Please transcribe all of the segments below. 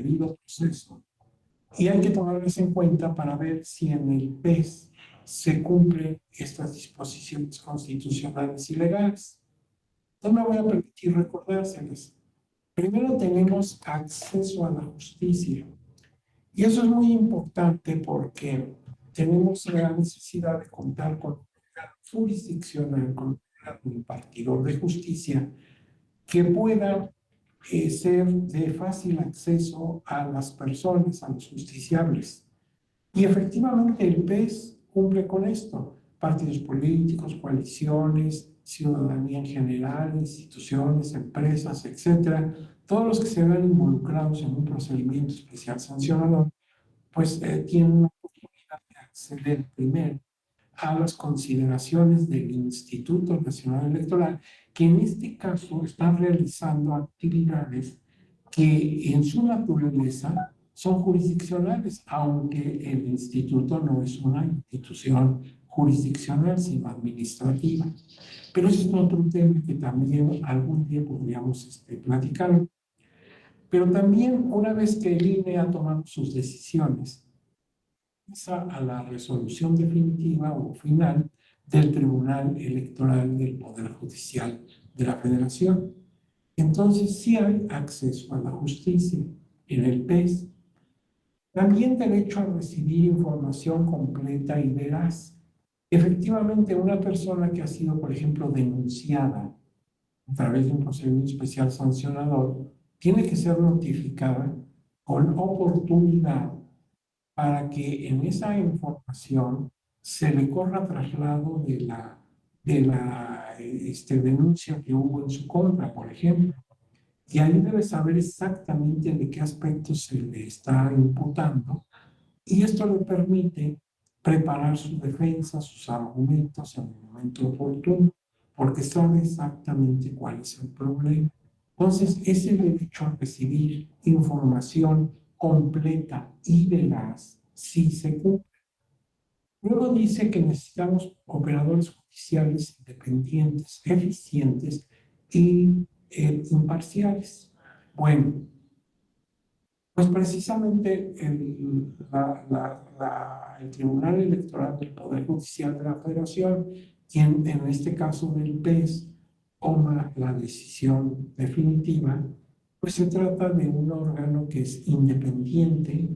debido proceso. Y hay que tomarlas en cuenta para ver si en el PES se cumplen estas disposiciones constitucionales y legales. No me voy a permitir recordárselas. Primero tenemos acceso a la justicia. Y eso es muy importante porque tenemos la necesidad de contar con un órgano jurisdiccional, con un impartidor de justicia que pueda ser de fácil acceso a las personas, a los justiciables. Y efectivamente el PES cumple con esto. Partidos políticos, coaliciones, ciudadanía en general, instituciones, empresas, etcétera, todos los que se vean involucrados en un procedimiento especial sancionador, pues tienen la oportunidad de acceder primero a las consideraciones del Instituto Nacional Electoral, que en este caso están realizando actividades que en su naturaleza son jurisdiccionales, aunque el instituto no es una institución jurisdiccional, sino administrativa. Pero ese es otro tema que también algún día podríamos platicar. Pero también una vez que el INE ha tomado sus decisiones, pasa a la resolución definitiva o final del Tribunal Electoral del Poder Judicial de la Federación. Entonces sí hay acceso a la justicia en el PES. También derecho a recibir información completa y veraz. Efectivamente, una persona que ha sido, por ejemplo, denunciada a través de un procedimiento especial sancionador, tiene que ser notificada con oportunidad para que en esa información se le corra traslado de la denuncia que hubo en su contra, por ejemplo. Y ahí debe saber exactamente de qué aspectos se le está imputando, y esto le permite preparar su defensa, sus argumentos en el momento oportuno, porque sabe exactamente cuál es el problema. Entonces, ese derecho a recibir información completa y veraz sí se cumple. Luego dice que necesitamos operadores judiciales independientes, eficientes y imparciales. Bueno, pues precisamente el Tribunal Electoral del Poder Judicial de la Federación, quien en este caso del PES toma la decisión definitiva, pues se trata de un órgano que es independiente,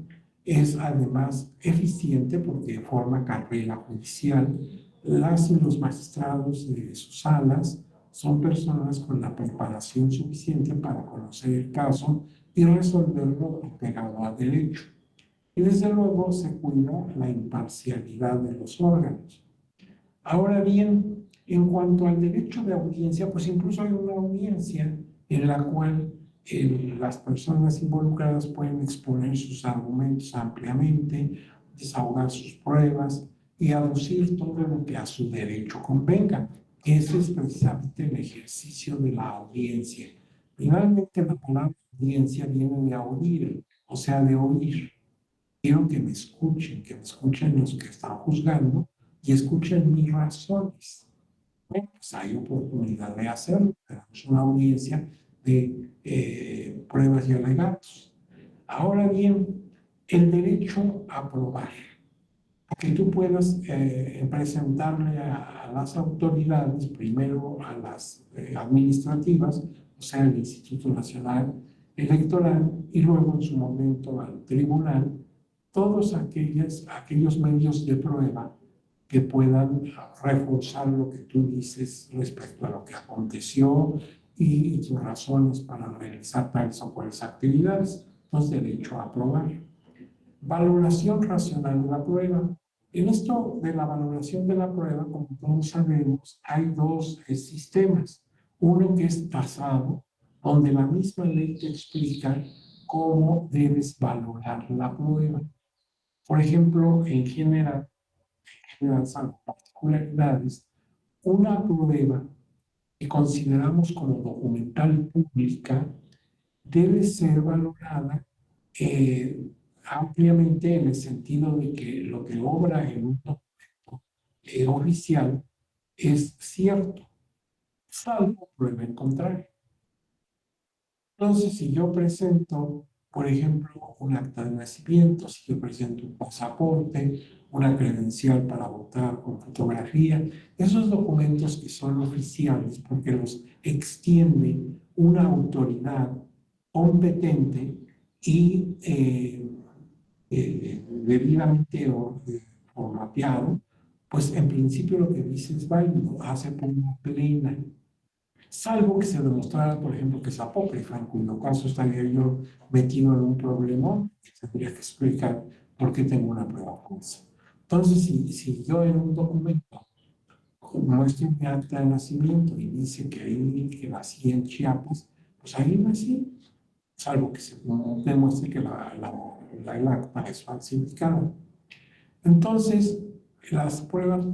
es además eficiente porque forma carrera judicial. Las y los magistrados de sus salas son personas con la preparación suficiente para conocer el caso y resolverlo pegado a derecho. Y desde luego se cuida la imparcialidad de los órganos. Ahora bien, en cuanto al derecho de audiencia, pues incluso hay una audiencia en la cual las personas involucradas pueden exponer sus argumentos ampliamente, desahogar sus pruebas y aducir todo lo que a su derecho convenga. Ese es precisamente el ejercicio de la audiencia. Finalmente, la palabra audiencia viene de audire, o sea, de oír. Quiero que me escuchen los que están juzgando y escuchen mis razones. Bueno, pues hay oportunidad de hacerlo. Tenemos una audiencia de pruebas y alegatos. Ahora bien, el derecho a probar, a que tú puedas presentarle a las autoridades, primero a las administrativas, o sea, el Instituto Nacional Electoral, y luego en su momento al tribunal, todos aquellos medios de prueba que puedan reforzar lo que tú dices respecto a lo que aconteció y tus razones para realizar tales o cuales actividades. Entonces, derecho a probar. Valoración racional de la prueba. En esto de la valoración de la prueba, como todos sabemos, hay dos sistemas. Uno que es tasado, donde la misma ley te explica cómo debes valorar la prueba. Por ejemplo, en general, salvo particularidades, una prueba que consideramos como documental pública debe ser valorada ampliamente en el sentido de que lo que obra en un documento oficial es cierto, salvo prueba en contrario. Entonces, si yo presento por ejemplo, un acta de nacimiento, si yo presento un pasaporte, una credencial para votar con fotografía, esos documentos que son oficiales porque los extiende una autoridad competente y debidamente formateado, pues en principio lo que dice es válido, hace por una plena, salvo que se demostrara, por ejemplo, que es apócrifa, en cuyo caso estaría yo metido en un problema que tendría que explicar por qué tengo una prueba falsa. Entonces, si yo en un documento muestro mi acta de nacimiento y dice que ahí que nací en Chiapas, pues ahí nací, salvo que se demuestre que el acta es falsificada. Entonces, las pruebas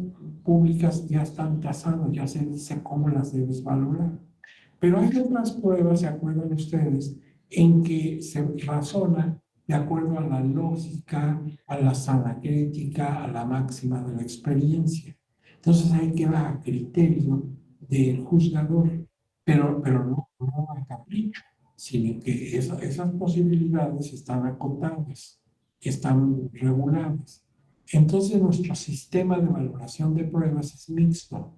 públicas ya están tasadas, ya se dice cómo las debes valorar. Pero hay otras pruebas, ¿se acuerdan ustedes?, en que se razona de acuerdo a la lógica, a la sana crítica, a la máxima de la experiencia. Entonces ahí queda a criterio del juzgador, pero no a capricho, sino que esas posibilidades están acotadas, están reguladas. Entonces nuestro sistema de valoración de pruebas es mixto.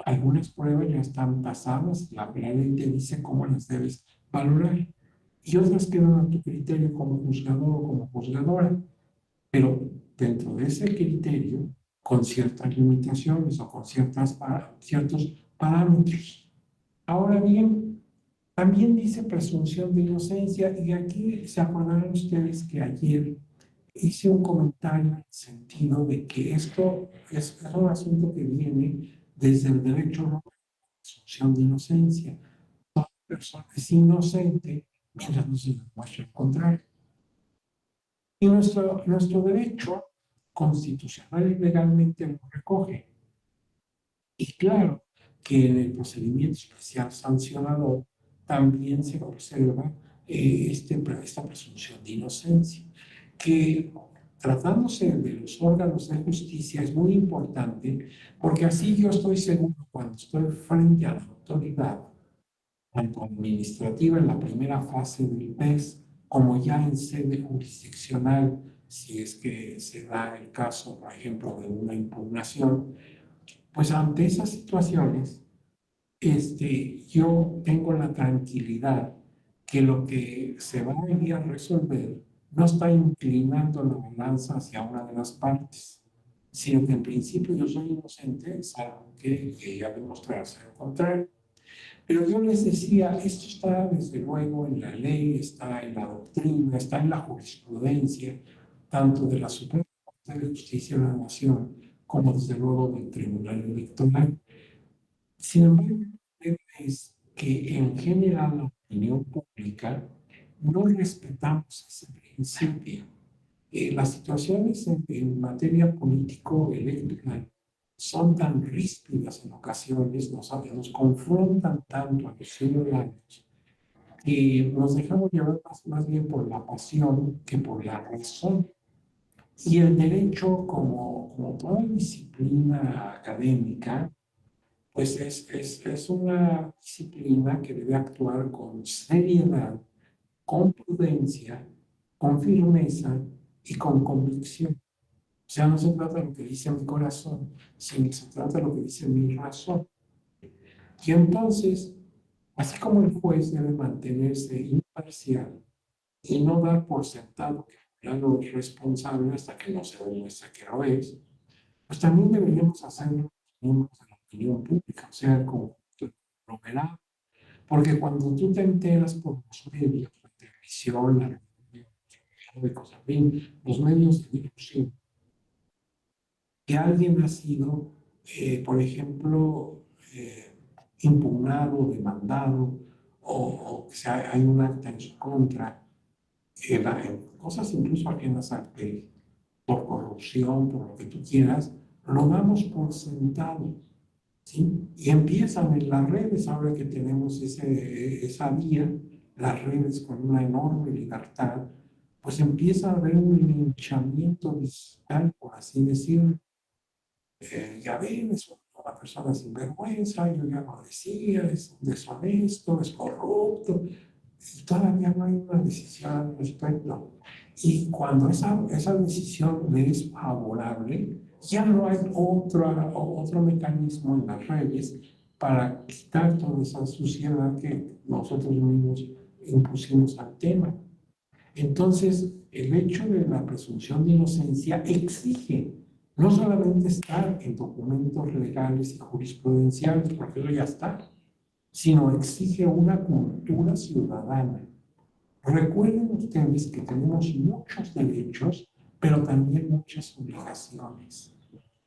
Algunas pruebas ya están tasadas, la ley te dice cómo las debes valorar, y otras quedan a tu criterio como juzgador o como juzgadora, pero dentro de ese criterio, con ciertas limitaciones o con ciertos parámetros. Ahora bien, también dice presunción de inocencia, y aquí se acordarán ustedes que ayer hice un comentario en el sentido de que esto es un asunto que viene desde el derecho romano, presunción de inocencia. Toda persona es inocente mientras no se demuestre el contrario. Y nuestro derecho constitucional y legalmente lo recoge. Y claro que en el procedimiento especial sancionador también se observa esta presunción de inocencia, que tratándose de los órganos de justicia es muy importante, porque así yo estoy seguro cuando estoy frente a la autoridad, tanto administrativa en la primera fase del PES, como ya en sede jurisdiccional, si es que se da el caso, por ejemplo, de una impugnación, pues ante esas situaciones, yo tengo la tranquilidad que lo que se va a ir a resolver no está inclinando la balanza hacia una de las partes, sino que en principio yo soy inocente, salvo que ya demostrarse lo contrario. Pero yo les decía, esto está desde luego en la ley, está en la doctrina, está en la jurisprudencia, tanto de la Suprema Corte de Justicia de la Nación como desde luego del Tribunal Electoral. Sin embargo, el problema es que en general la opinión pública no respetamos ese principio. Las situaciones en materia político-electoral son tan ríspidas en ocasiones, nos confrontan tanto a los ciudadanos, que nos dejamos llevar más bien por la pasión que por la razón. Y el derecho, como toda disciplina académica, pues es una disciplina que debe actuar con seriedad, con prudencia, con firmeza y con convicción. O sea, no se trata de lo que dice mi corazón, sino que se trata de lo que dice mi razón. Y entonces, así como el juez debe mantenerse imparcial y no dar por sentado que fulano es responsable hasta que no se demuestre que lo es, pues también deberíamos hacerlo los miembros de la opinión pública, o sea, como conglomerado. Porque cuando tú te enteras por los medios, la televisión, la radio, los medios de difusión, que alguien ha sido, por ejemplo, impugnado, demandado, o que hay un acta en su contra, en cosas incluso ajenas al PES, por corrupción, por lo que tú quieras, lo damos por sentado, ¿sí? Y empiezan en las redes, ahora que tenemos esa vía, las redes con una enorme libertad, pues empieza a haber un linchamiento digital, por así decirlo. Ya ven, es una persona sinvergüenza, yo ya lo decía, es deshonesto, es corrupto. y todavía no hay una decisión al respecto. Y cuando esa decisión le es favorable, ya no hay otro mecanismo en las redes para quitar toda esa suciedad que nosotros mismos impusimos al tema. Entonces, el hecho de la presunción de inocencia exige no solamente estar en documentos legales y jurisprudenciales, porque eso ya está, sino exige una cultura ciudadana. Recuerden ustedes que tenemos muchos derechos, pero también muchas obligaciones.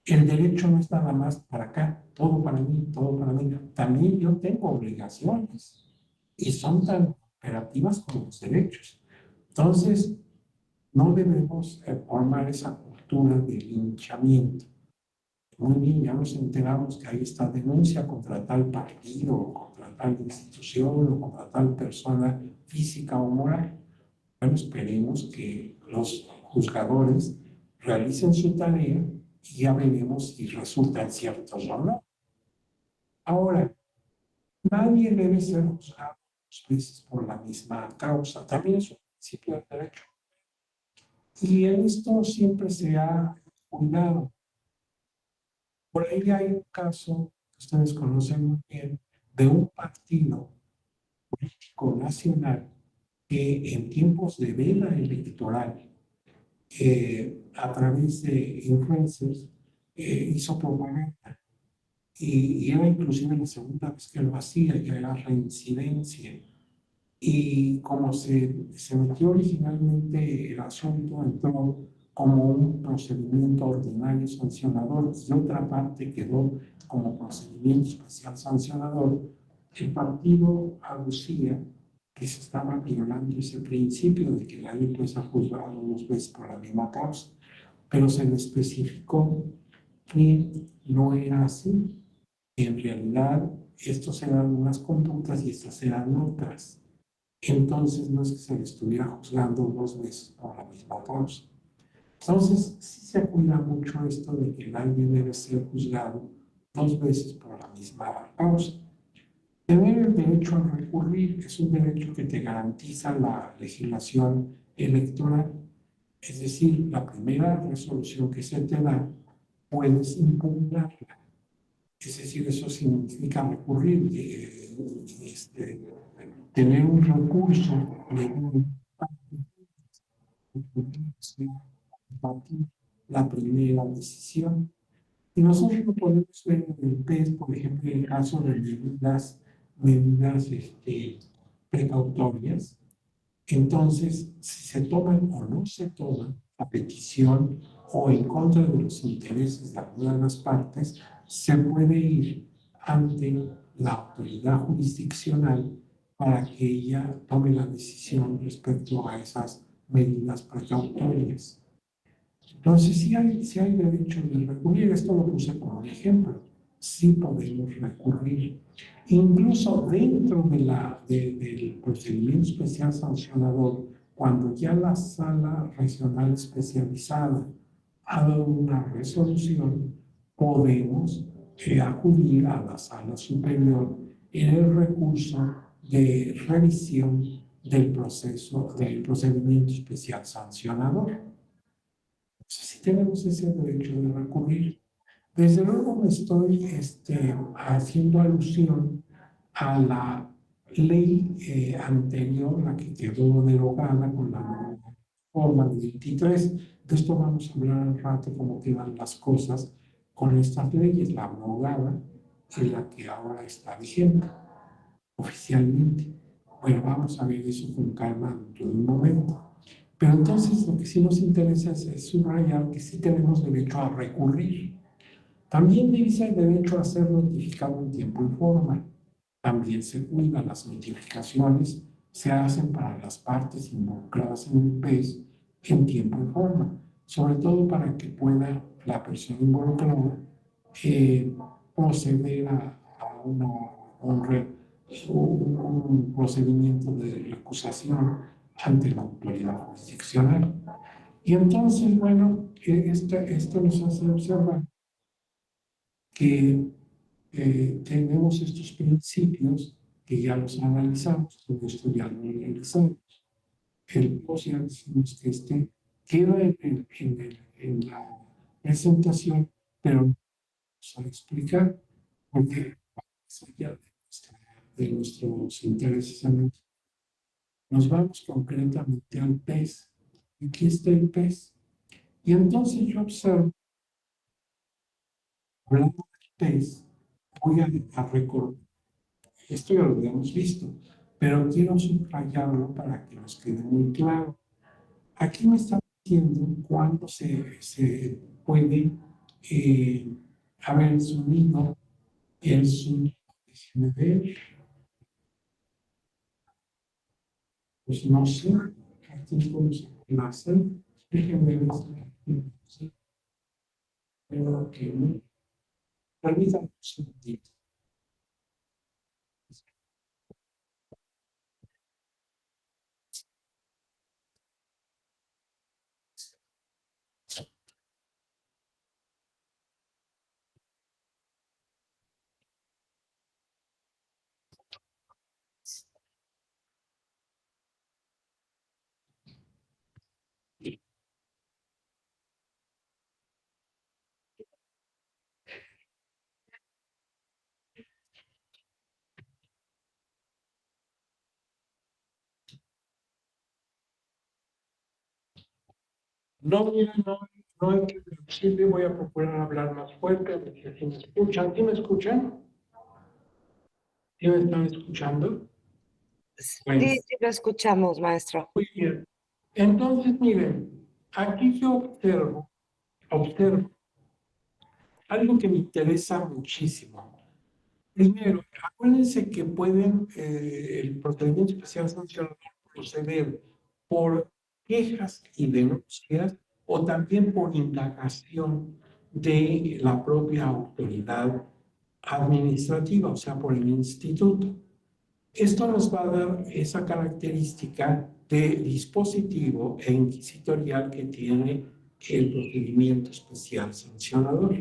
El derecho no es nada más para acá, todo para mí, todo para mí. También yo tengo obligaciones y son tan operativas como los derechos. Entonces, no debemos formar esa cultura de linchamiento. Muy bien, ya nos enteramos que hay esta denuncia contra tal partido, o contra tal institución, o contra tal persona física o moral. Bueno, esperemos que los juzgadores realicen su tarea y ya veremos si resultan ciertos o no. Ahora, nadie debe ser juzgado dos veces por la misma causa. También es un principio del derecho. Y en esto siempre se ha cuidado. Por ahí hay un caso que ustedes conocen muy bien de un partido político nacional que en tiempos de veda electoral, a través de influencers, hizo propaganda. Y era inclusive la segunda vez que lo hacía, ya era reincidencia. Y como se metió originalmente el asunto, entró como un procedimiento ordinario sancionador y otra parte quedó como procedimiento especial sancionador, el partido aducía que se estaba violando ese principio de que nadie puede ser juzgado dos veces por la misma causa, pero se le especificó que no era así. En realidad, estos eran unas conductas y estas eran otras. Entonces no es que se le estuviera juzgando dos veces por la misma causa. Entonces sí se cuida mucho esto de que nadie debe ser juzgado dos veces por la misma causa. Tener el derecho a recurrir es un derecho que te garantiza la legislación electoral. Es decir, la primera resolución que se te da, puedes impugnarla. Es decir, eso significa recurrir, tener un recurso legal la primera decisión. Y nosotros lo podemos ver en el PES, por ejemplo, en el caso de medidas precautorias. Entonces, si se toman o no se toman a petición o en contra de los intereses de alguna de las partes, se puede ir ante la autoridad jurisdiccional para que ella tome la decisión respecto a esas medidas precautorias. Entonces, si hay derecho de recurrir, esto lo puse como un ejemplo, sí podemos recurrir. Incluso dentro del procedimiento especial sancionador, cuando ya la sala regional especializada ha dado una resolución, podemos acudir a la sala superior en el recurso de revisión del procedimiento especial sancionador. Si tenemos ese derecho de recurrir. Desde luego me estoy haciendo alusión a la ley anterior, la que quedó derogada con la reforma de 23. De esto vamos a hablar al rato, cómo quedan las cosas con estas leyes, la abogada y la que ahora está vigente oficialmente. Bueno, vamos a ver eso con calma dentro de un momento. Pero entonces lo que sí nos interesa es subrayar que sí tenemos derecho a recurrir. También dice el derecho a ser notificado en tiempo y forma. También se cuidan las notificaciones, se hacen para las partes involucradas en el PES en tiempo y forma, sobre todo para que pueda la persona involucrada proceder a un procedimiento de recusación ante la autoridad jurisdiccional. Y entonces, bueno, esto nos hace observar que tenemos estos principios que ya los analizamos, todo esto ya lo analizamos. El post ya decimos que queda en la presentación, pero no vamos a explicar, porque más allá de nuestros intereses, nos vamos concretamente al pez. Aquí está el pez. Y entonces yo observo, hablando del pez, voy a recordar, esto ya lo habíamos visto, pero quiero subrayarlo para que nos quede muy claro. Aquí me está diciendo cuándo se puede haber el sonido, déjeme ver, pues no sé, artículos enlace, déjenme ver si creo que no. Permítanme un segundito. No, mira, no hay que reducirle, voy a procurar hablar más fuerte, a ver si así me escuchan. ¿Sí me escuchan? ¿Sí me están escuchando? Sí, Bueno, sí, lo escuchamos, maestro. muy bien. Entonces, miren, aquí yo observo algo que me interesa muchísimo. Primero, acuérdense que el procedimiento especial sancionador proceder por quejas y denuncias o también por indagación de la propia autoridad administrativa, o sea, por el instituto. Esto nos va a dar esa característica de dispositivo e inquisitorial que tiene el procedimiento especial sancionador.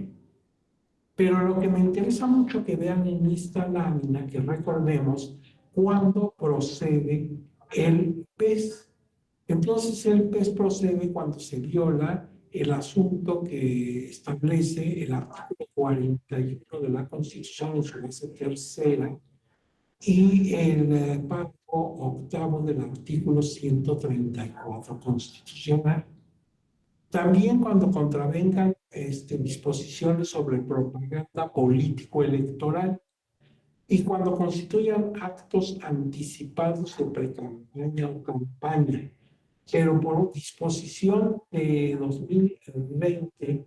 Pero lo que me interesa mucho que vean en esta lámina, que recordemos cuándo procede el PES. Entonces el PES procede cuando se viola el asunto que establece el artículo 41 de la Constitución en su base tercera y el párrafo octavo del artículo 134 constitucional. También cuando contravengan disposiciones sobre propaganda político-electoral y cuando constituyan actos anticipados de precampaña o campaña, pero por disposición de 2020,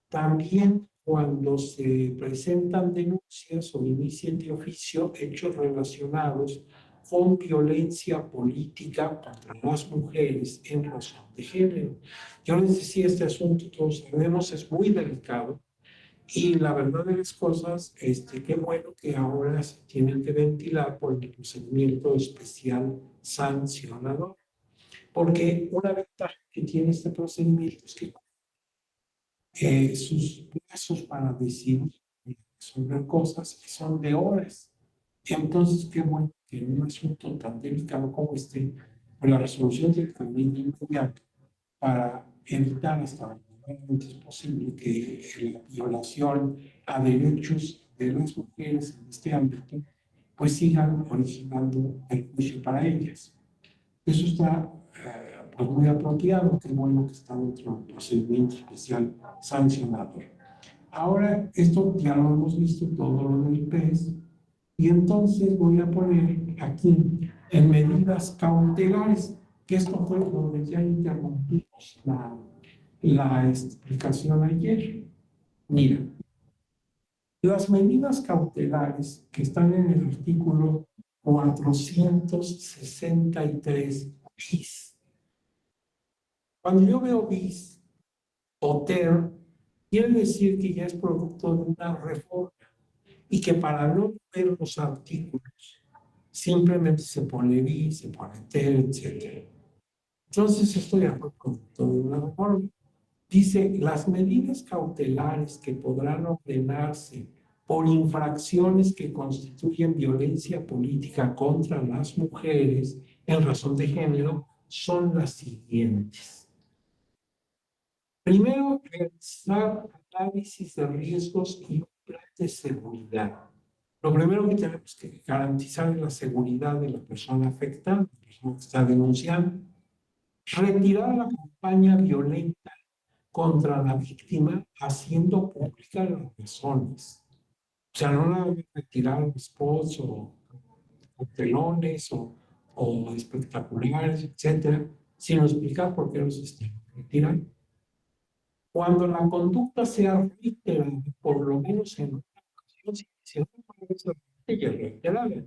también cuando se presentan denuncias o inician de oficio hechos relacionados con violencia política contra las mujeres en razón de género. Yo les decía, este asunto, todos sabemos, es muy delicado y la verdad de las cosas, qué bueno que ahora se tienen que ventilar por el procedimiento especial sancionador, porque una ventaja que tiene este procedimiento es que sus plazos para decidir sobre cosas que son de horas. Entonces, qué bueno que en un asunto tan delicado como pues la resolución del camino inmediato para evitar hasta lo antes posible que la violación a derechos de las mujeres en este ámbito pues sigan originando perjuicio para ellas. Eso está pues muy apropiado, qué bueno que está dentro del procedimiento especial sancionador. Ahora, esto ya lo hemos visto todo lo del PES, y entonces voy a poner aquí en medidas cautelares, que esto fue donde ya interrumpimos la explicación ayer. Mira, las medidas cautelares que están en el artículo 463 bis. Cuando yo veo bis o ter, quiere decir que ya es producto de una reforma y que para no ver los artículos simplemente se pone bis, se pone ter, etc. Entonces esto ya fue producto de una reforma. Dice, las medidas cautelares que podrán ordenarse por infracciones que constituyen violencia política contra las mujeres en razón de género son las siguientes. Primero, realizar análisis de riesgos y un plan de seguridad. Lo primero que tenemos que garantizar es la seguridad de la persona afectada, la persona que está denunciando. Retirar la campaña violenta contra la víctima haciendo públicas las razones. O sea, no nada más retirar spots o telones o espectaculares, etcétera, sino explicar por qué los están retirando. Cuando la conducta sea reiterada, por lo menos en una ocasión, si no es reiterada,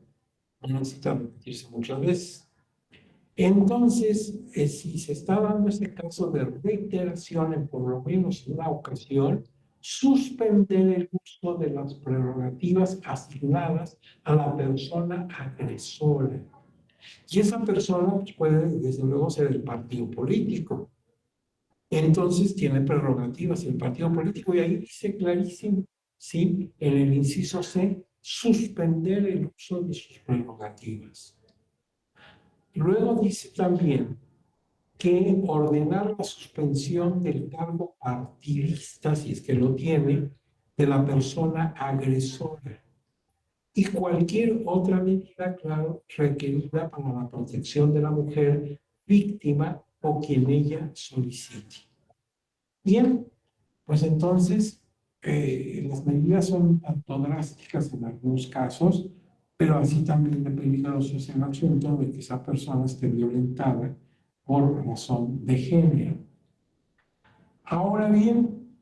no necesita repetirse muchas veces. Entonces, si se está dando ese caso de reiteración en por lo menos una ocasión, suspender el uso de las prerrogativas asignadas a la persona agresora. Y esa persona pues, puede, desde luego, ser el partido político. Entonces tiene prerrogativas el partido político y ahí dice clarísimo, ¿sí? En el inciso C, suspender el uso de sus prerrogativas. Luego dice también que ordenar la suspensión del cargo partidista, si es que lo tiene, de la persona agresora y cualquier otra medida, claro, requerida para la protección de la mujer víctima o quien ella solicite. Bien, pues entonces las medidas son tanto drásticas en algunos casos, pero así también de peligrosas en el asunto de que esa persona esté violentada por razón de género. Ahora bien,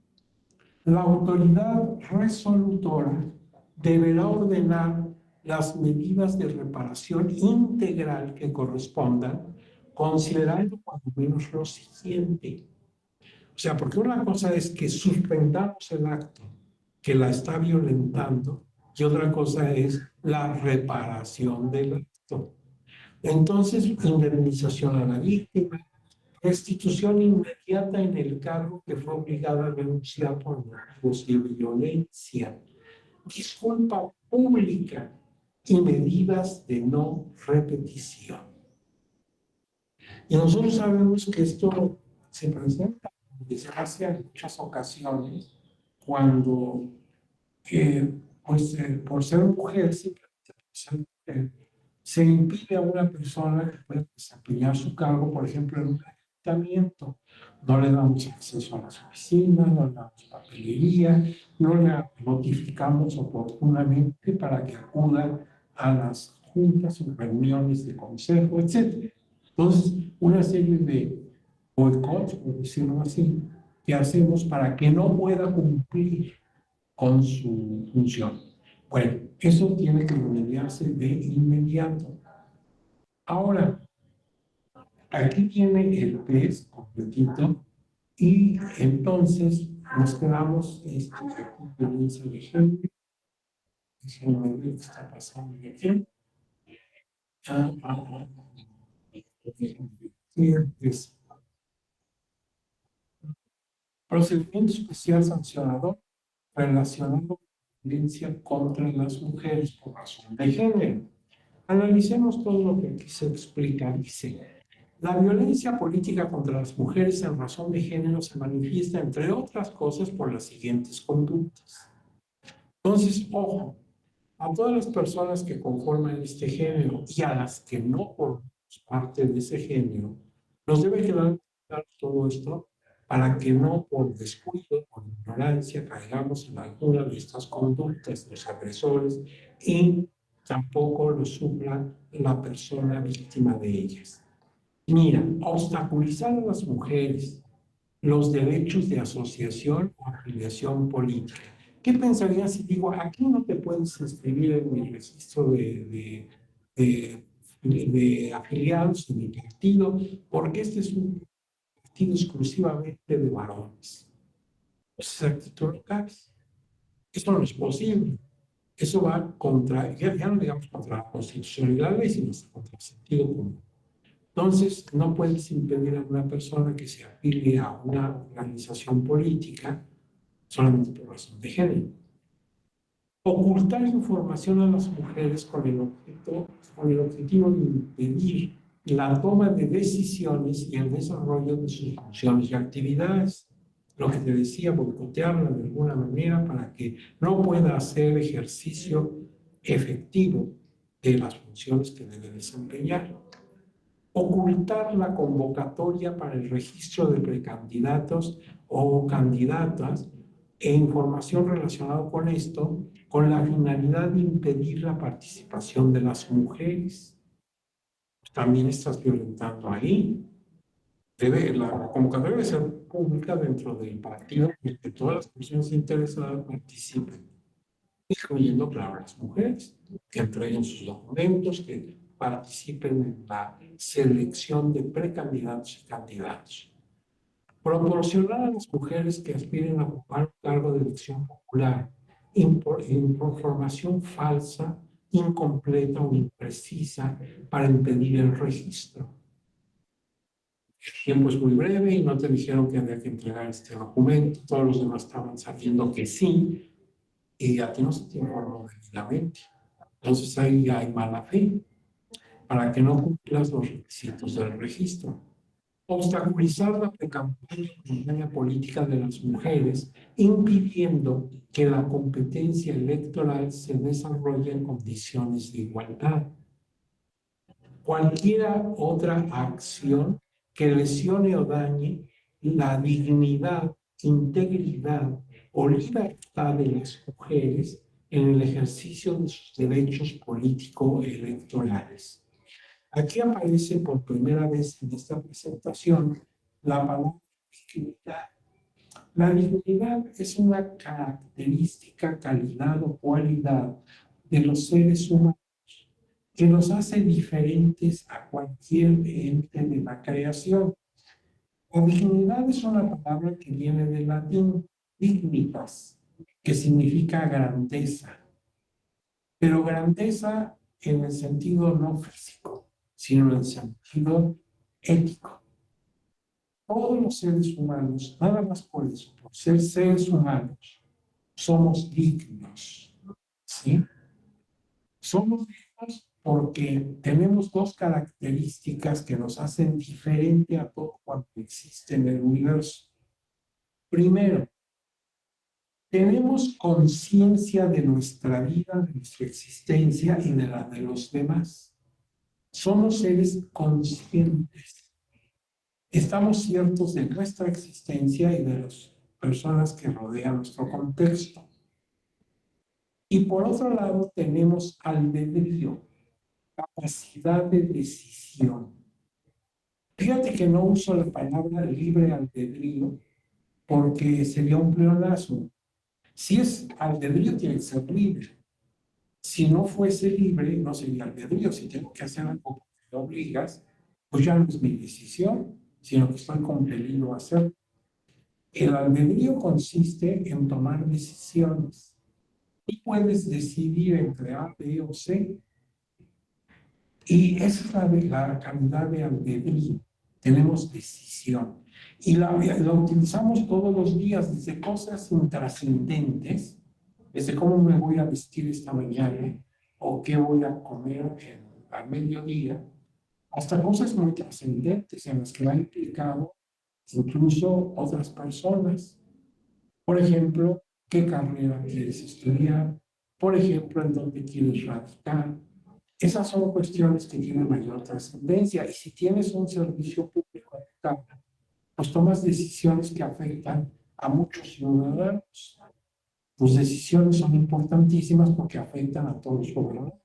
la autoridad resolutora deberá ordenar las medidas de reparación integral que correspondan, considerando cuando menos lo siguiente. O sea, porque una cosa es que suspendamos el acto que la está violentando y otra cosa es la reparación del acto. Entonces, indemnización a la víctima, restitución inmediata en el cargo que fue obligada a renunciar por motivos de violencia, disculpa pública y medidas de no repetición. Y nosotros sabemos que esto se presenta en desgracia en muchas ocasiones cuando, por ser mujer, simplemente por ser mujer, se impide a una persona que pueda desempeñar su cargo, por ejemplo, en un ayuntamiento. No le damos acceso a las oficinas, no le damos papelería, no le notificamos oportunamente para que acuda a las juntas o reuniones de consejo, etc. Entonces, una serie de boicots, por decirlo así, que hacemos para que no pueda cumplir con su función. Bueno, eso tiene que remediarse de inmediato. Ahora, aquí viene el PES completito y entonces nos quedamos violencia de género. Déjenme ver qué está pasando aquí. Es procedimiento especial sancionador relacionado con la violencia contra las mujeres por razón de género. Analicemos todo lo que aquí se explica. Dice, la violencia política contra las mujeres en razón de género se manifiesta, entre otras cosas, por las siguientes conductas. Entonces, ojo, a todas las personas que conforman este género y a las que no formamos parte de ese género, nos debe quedar claro todo esto para que no por descuido, por ignorancia, caigamos en alguna de estas conductas de los agresores y tampoco lo supla la persona víctima de ellas. Mira, obstaculizar a las mujeres los derechos de asociación o afiliación política. ¿Qué pensarías si digo, aquí no te puedes inscribir en mi registro de afiliados en mi partido, porque este es un partido exclusivamente de varones? Pues esa actitud no cabe. Eso no es posible. Eso va contra, ya no digamos contra la constitucionalidad, sino contra el sentido común. Entonces, no puedes impedir a una persona que se afilie a una organización política solamente por razón de género. Ocultar información a las mujeres con el objetivo de impedir la toma de decisiones y el desarrollo de sus funciones y actividades. Lo que te decía, boicotearla de alguna manera para que no pueda hacer ejercicio efectivo de las funciones que debe desempeñar. Ocultar la convocatoria para el registro de precandidatos o candidatas e información relacionada con esto, con la finalidad de impedir la participación de las mujeres. También estás violentando ahí. La convocatoria debe ser pública dentro del partido, que todas las personas interesadas participen, incluyendo, claro, las mujeres, que entreguen sus documentos, que participen en la selección de precandidatos y candidatos. Proporcionar a las mujeres que aspiren a ocupar un cargo de elección popular información falsa, incompleta o imprecisa para impedir el registro. El tiempo es muy breve y no te dijeron que había que entregar este documento, todos los demás estaban sabiendo que sí, y a ti no se te informó debidamente. Entonces ahí hay mala fe para que no cumplas los requisitos del registro. Obstaculizar la campaña política de las mujeres, impidiendo que la competencia electoral se desarrolle en condiciones de igualdad. Cualquier otra acción que lesione o dañe la dignidad, integridad o libertad de las mujeres en el ejercicio de sus derechos político-electorales. Aquí aparece por primera vez en esta presentación la palabra dignidad. La dignidad es una característica, calidad o cualidad de los seres humanos que nos hace diferentes a cualquier ente de la creación. La dignidad es una palabra que viene del latín dignitas, que significa grandeza, pero grandeza en el sentido no físico, sino en el sentido ético. Todos los seres humanos, nada más por eso, por ser seres humanos, somos dignos, ¿sí? Somos dignos porque tenemos dos características que nos hacen diferente a todo cuanto existe en el universo. Primero, tenemos conciencia de nuestra vida, de nuestra existencia y de la de los demás. Somos seres conscientes. Estamos ciertos de nuestra existencia y de las personas que rodean nuestro contexto. Y por otro lado, tenemos albedrío, capacidad de decisión. Fíjate que no uso la palabra libre albedrío porque sería un pleonasmo. Si es albedrío, tiene que ser libre. Si no fuese libre, no sería albedrío. Si tengo que hacer algo que me obligas, pues ya no es mi decisión, sino que estoy compelido a hacer. El albedrío consiste en tomar decisiones. Tú puedes decidir entre A, B o C. Y esa es la calidad de albedrío. Tenemos decisión. Y la utilizamos todos los días, desde cosas intrascendentes, desde cómo me voy a vestir esta mañana, o qué voy a comer al mediodía, hasta cosas muy trascendentes en las que va implicado incluso otras personas. Por ejemplo, qué carrera quieres estudiar, por ejemplo, en dónde quieres radicar. Esas son cuestiones que tienen mayor trascendencia. Y si tienes un servicio público a tu cargo, pues tomas decisiones que afectan a muchos ciudadanos. Tus decisiones son importantísimas porque afectan a todos los gobernantes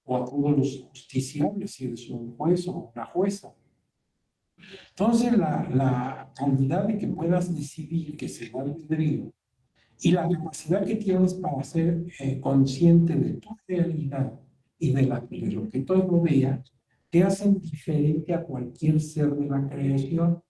o a todos los justiciables, si eres un juez o una jueza. Entonces, la calidad de que puedas decidir que se va al albedrío y la capacidad que tienes para ser consciente de tu realidad y de lo que te rodea, te hacen diferente a cualquier ser de la creación.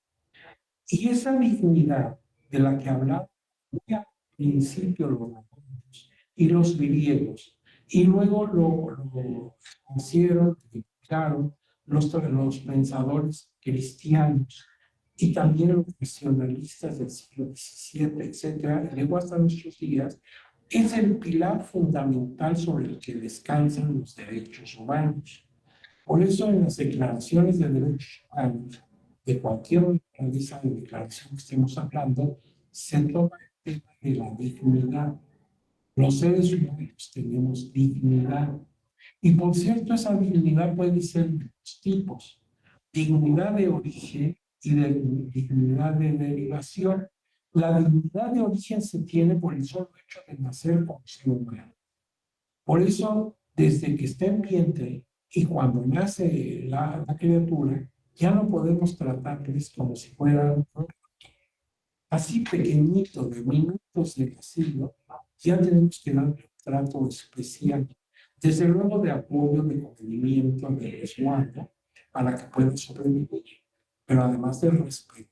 Y esa dignidad de la que hablaba muy al principio los romanos y los griegos, y luego lo hicieron, explicaron los pensadores cristianos y también los racionalistas del siglo XVII, etcétera, y luego hasta nuestros días, Es el pilar fundamental sobre el que descansan los derechos humanos. Por eso en las declaraciones de derechos humanos, de cualquier naturaleza de declaración que estemos hablando, se toma el tema de la dignidad. Los seres humanos tenemos dignidad. Y por cierto, esa dignidad puede ser de dos tipos: dignidad de origen y de dignidad de derivación. La dignidad de origen se tiene por el solo hecho de nacer como ser humano. Por eso, desde que está en vientre y cuando nace la criatura, ya no podemos tratarles como si fueran así pequeñito, de minutos de nacido, ya tenemos que darle un trato especial, desde luego de apoyo, de conocimiento, de resguardo, para que pueda sobrevivir, pero además de respeto.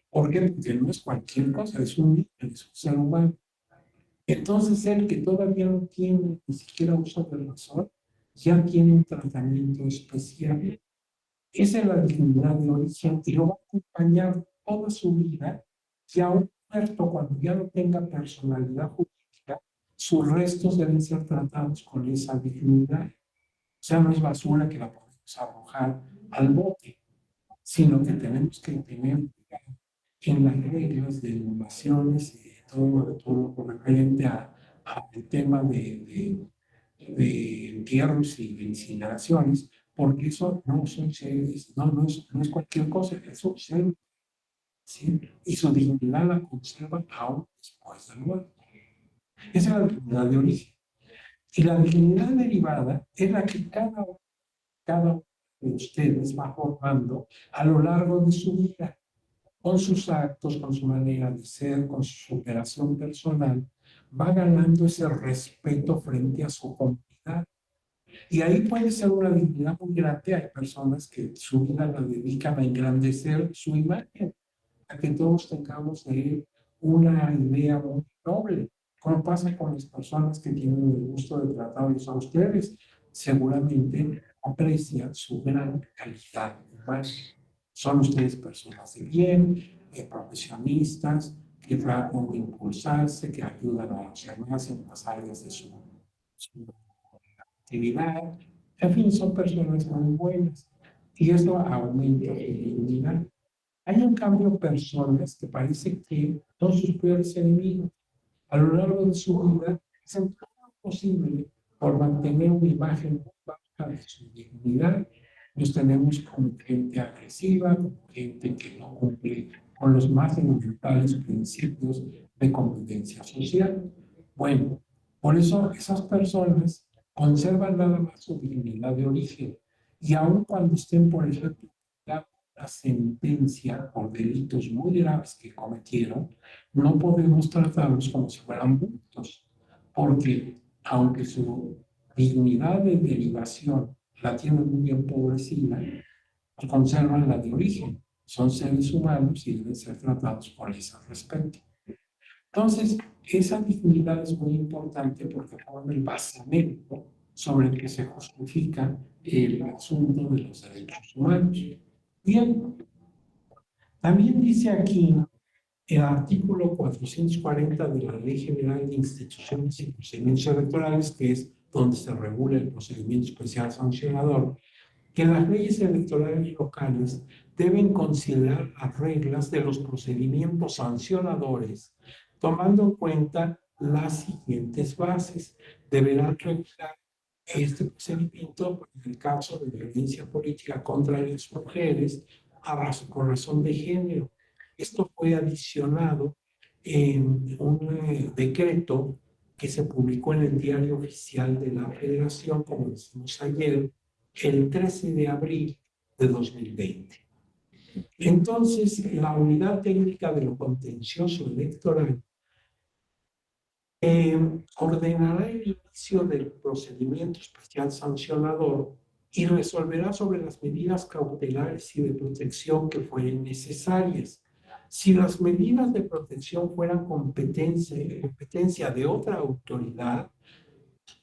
¿Por qué? Porque no es cualquier cosa, es un niño, es un ser humano. Entonces, el que todavía no tiene ni siquiera uso de razón, ya tiene un tratamiento especial. Esa es la dignidad de origen y lo va a acompañar toda su vida. Y aún muerto, cuando ya no tenga personalidad jurídica, sus restos deben ser tratados con esa dignidad. O sea, no es basura que la podemos arrojar al bote, sino que tenemos que tener en las reglas de innovaciones y todo lo referente al tema de entierros y de incineraciones, porque eso no son seres, no es cualquier cosa, eso es ser, ¿sí? Y su dignidad la conservan aún después de muerte. Esa es la dignidad de origen. Y la dignidad derivada es la que cada uno de ustedes va formando a lo largo de su vida, con sus actos, con su manera de ser, con su superación personal, va ganando ese respeto frente a su comunidad. Y ahí puede ser una dignidad muy grande. Hay personas que su vida la dedican a engrandecer su imagen, a que todos tengamos de él una idea muy noble. ¿Cómo pasa con las personas que tienen el gusto de tratarlos a ustedes? Seguramente aprecian su gran calidad humana. Son ustedes personas de bien, profesionistas, que tratan de impulsarse, que ayudan a los demás en las áreas de su actividad. En fin, son personas muy buenas y eso aumenta su dignidad. Hay en cambio personas que parece que son sus peores enemigos. A lo largo de su vida hacen todo lo posible por mantener una imagen muy baja de su dignidad. Los tenemos como gente agresiva, como gente que no cumple con los más elementales principios de convivencia social. Bueno, por eso esas personas conservan nada más su dignidad de origen y aun cuando estén, por ejemplo, la sentencia por delitos muy graves que cometieron, no podemos tratarlos como si fueran bultos, porque aunque su dignidad de derivación la tienen muy empobrecida, conservan la de origen. Son seres humanos y deben ser tratados por ese respeto. Entonces, esa dignidad es muy importante porque forma el basamento sobre el que se justifica el asunto de los derechos humanos. Bien, también dice aquí el artículo 440 de la Ley General de Instituciones y Procedimientos Electorales, que es donde se regula el procedimiento especial sancionador, que las leyes electorales locales deben considerar las reglas de los procedimientos sancionadores, tomando en cuenta las siguientes bases. Deberán regular este procedimiento en el caso de violencia política contra las mujeres por razón de género. Esto fue adicionado en un decreto que se publicó en el Diario Oficial de la Federación, como decimos ayer, el 13 de abril de 2020. Entonces, la Unidad Técnica de lo Contencioso Electoral ordenará el inicio del procedimiento especial sancionador y resolverá sobre las medidas cautelares y de protección que fueren necesarias. Si las medidas de protección fueran competencia de otra autoridad,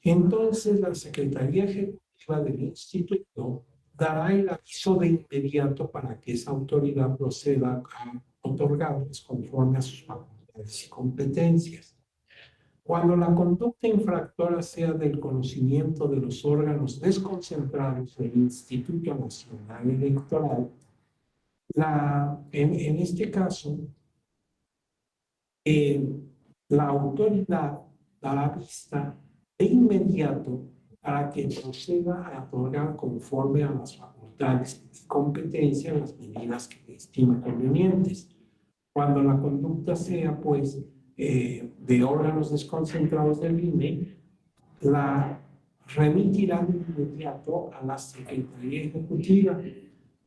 entonces la Secretaría Ejecutiva del Instituto dará el aviso de inmediato para que esa autoridad proceda a otorgarles conforme a sus facultades y competencias. Cuando la conducta infractora sea del conocimiento de los órganos desconcentrados del Instituto Nacional Electoral, en este caso, la autoridad dará vista de inmediato para que proceda a otorgar conforme a las facultades y competencias las medidas que estima convenientes. Cuando la conducta sea, pues, de órganos desconcentrados del INE, la remitirá de inmediato a la Secretaría Ejecutiva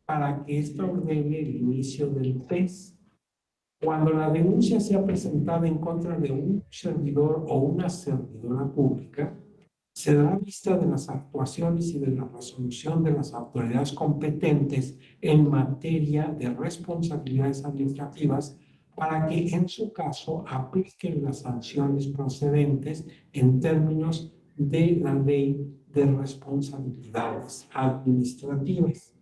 para que ésta ordene el inicio del PES. Cuando la denuncia sea presentada en contra de un servidor o una servidora pública, se dará vista de las actuaciones y de la resolución de las autoridades competentes en materia de responsabilidades administrativas para que en su caso apliquen las sanciones procedentes en términos de la ley de responsabilidades administrativas.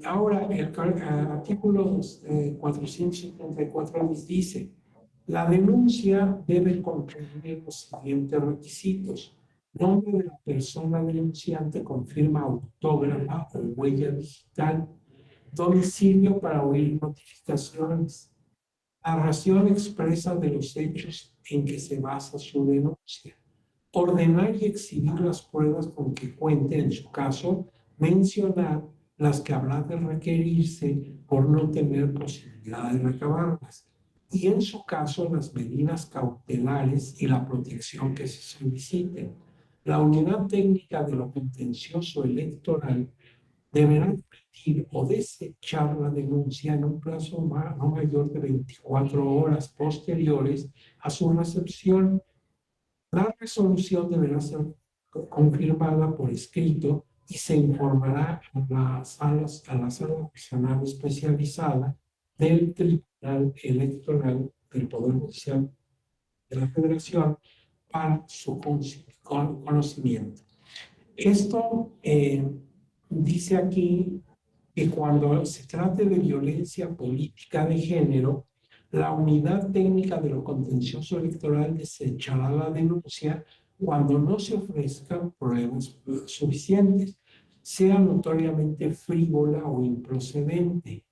Ahora, el artículo 474 nos dice, la denuncia debe contener los siguientes requisitos. Nombre de la persona denunciante con firma autógrafa o huella digital. Domicilio para oír notificaciones. Narración expresa de los hechos en que se basa su denuncia. Ordenar y exhibir las pruebas con que cuente, en su caso, mencionar las que habrá de requerirse por no tener posibilidad de recabarlas, y en su caso las medidas cautelares y la protección que se soliciten. La unidad técnica de lo contencioso electoral deberá admitir o desechar la denuncia en un plazo no mayor de 24 horas posteriores a su recepción. La resolución deberá ser confirmada por escrito y se informará a la sala regional especializada del Tribunal Electoral del Poder Judicial de la Federación para su conocimiento. Esto dice aquí que cuando se trate de violencia política de género, la unidad técnica de lo contencioso electoral desechará la denuncia cuando no se ofrezcan pruebas suficientes, sea notoriamente frívola o improcedente.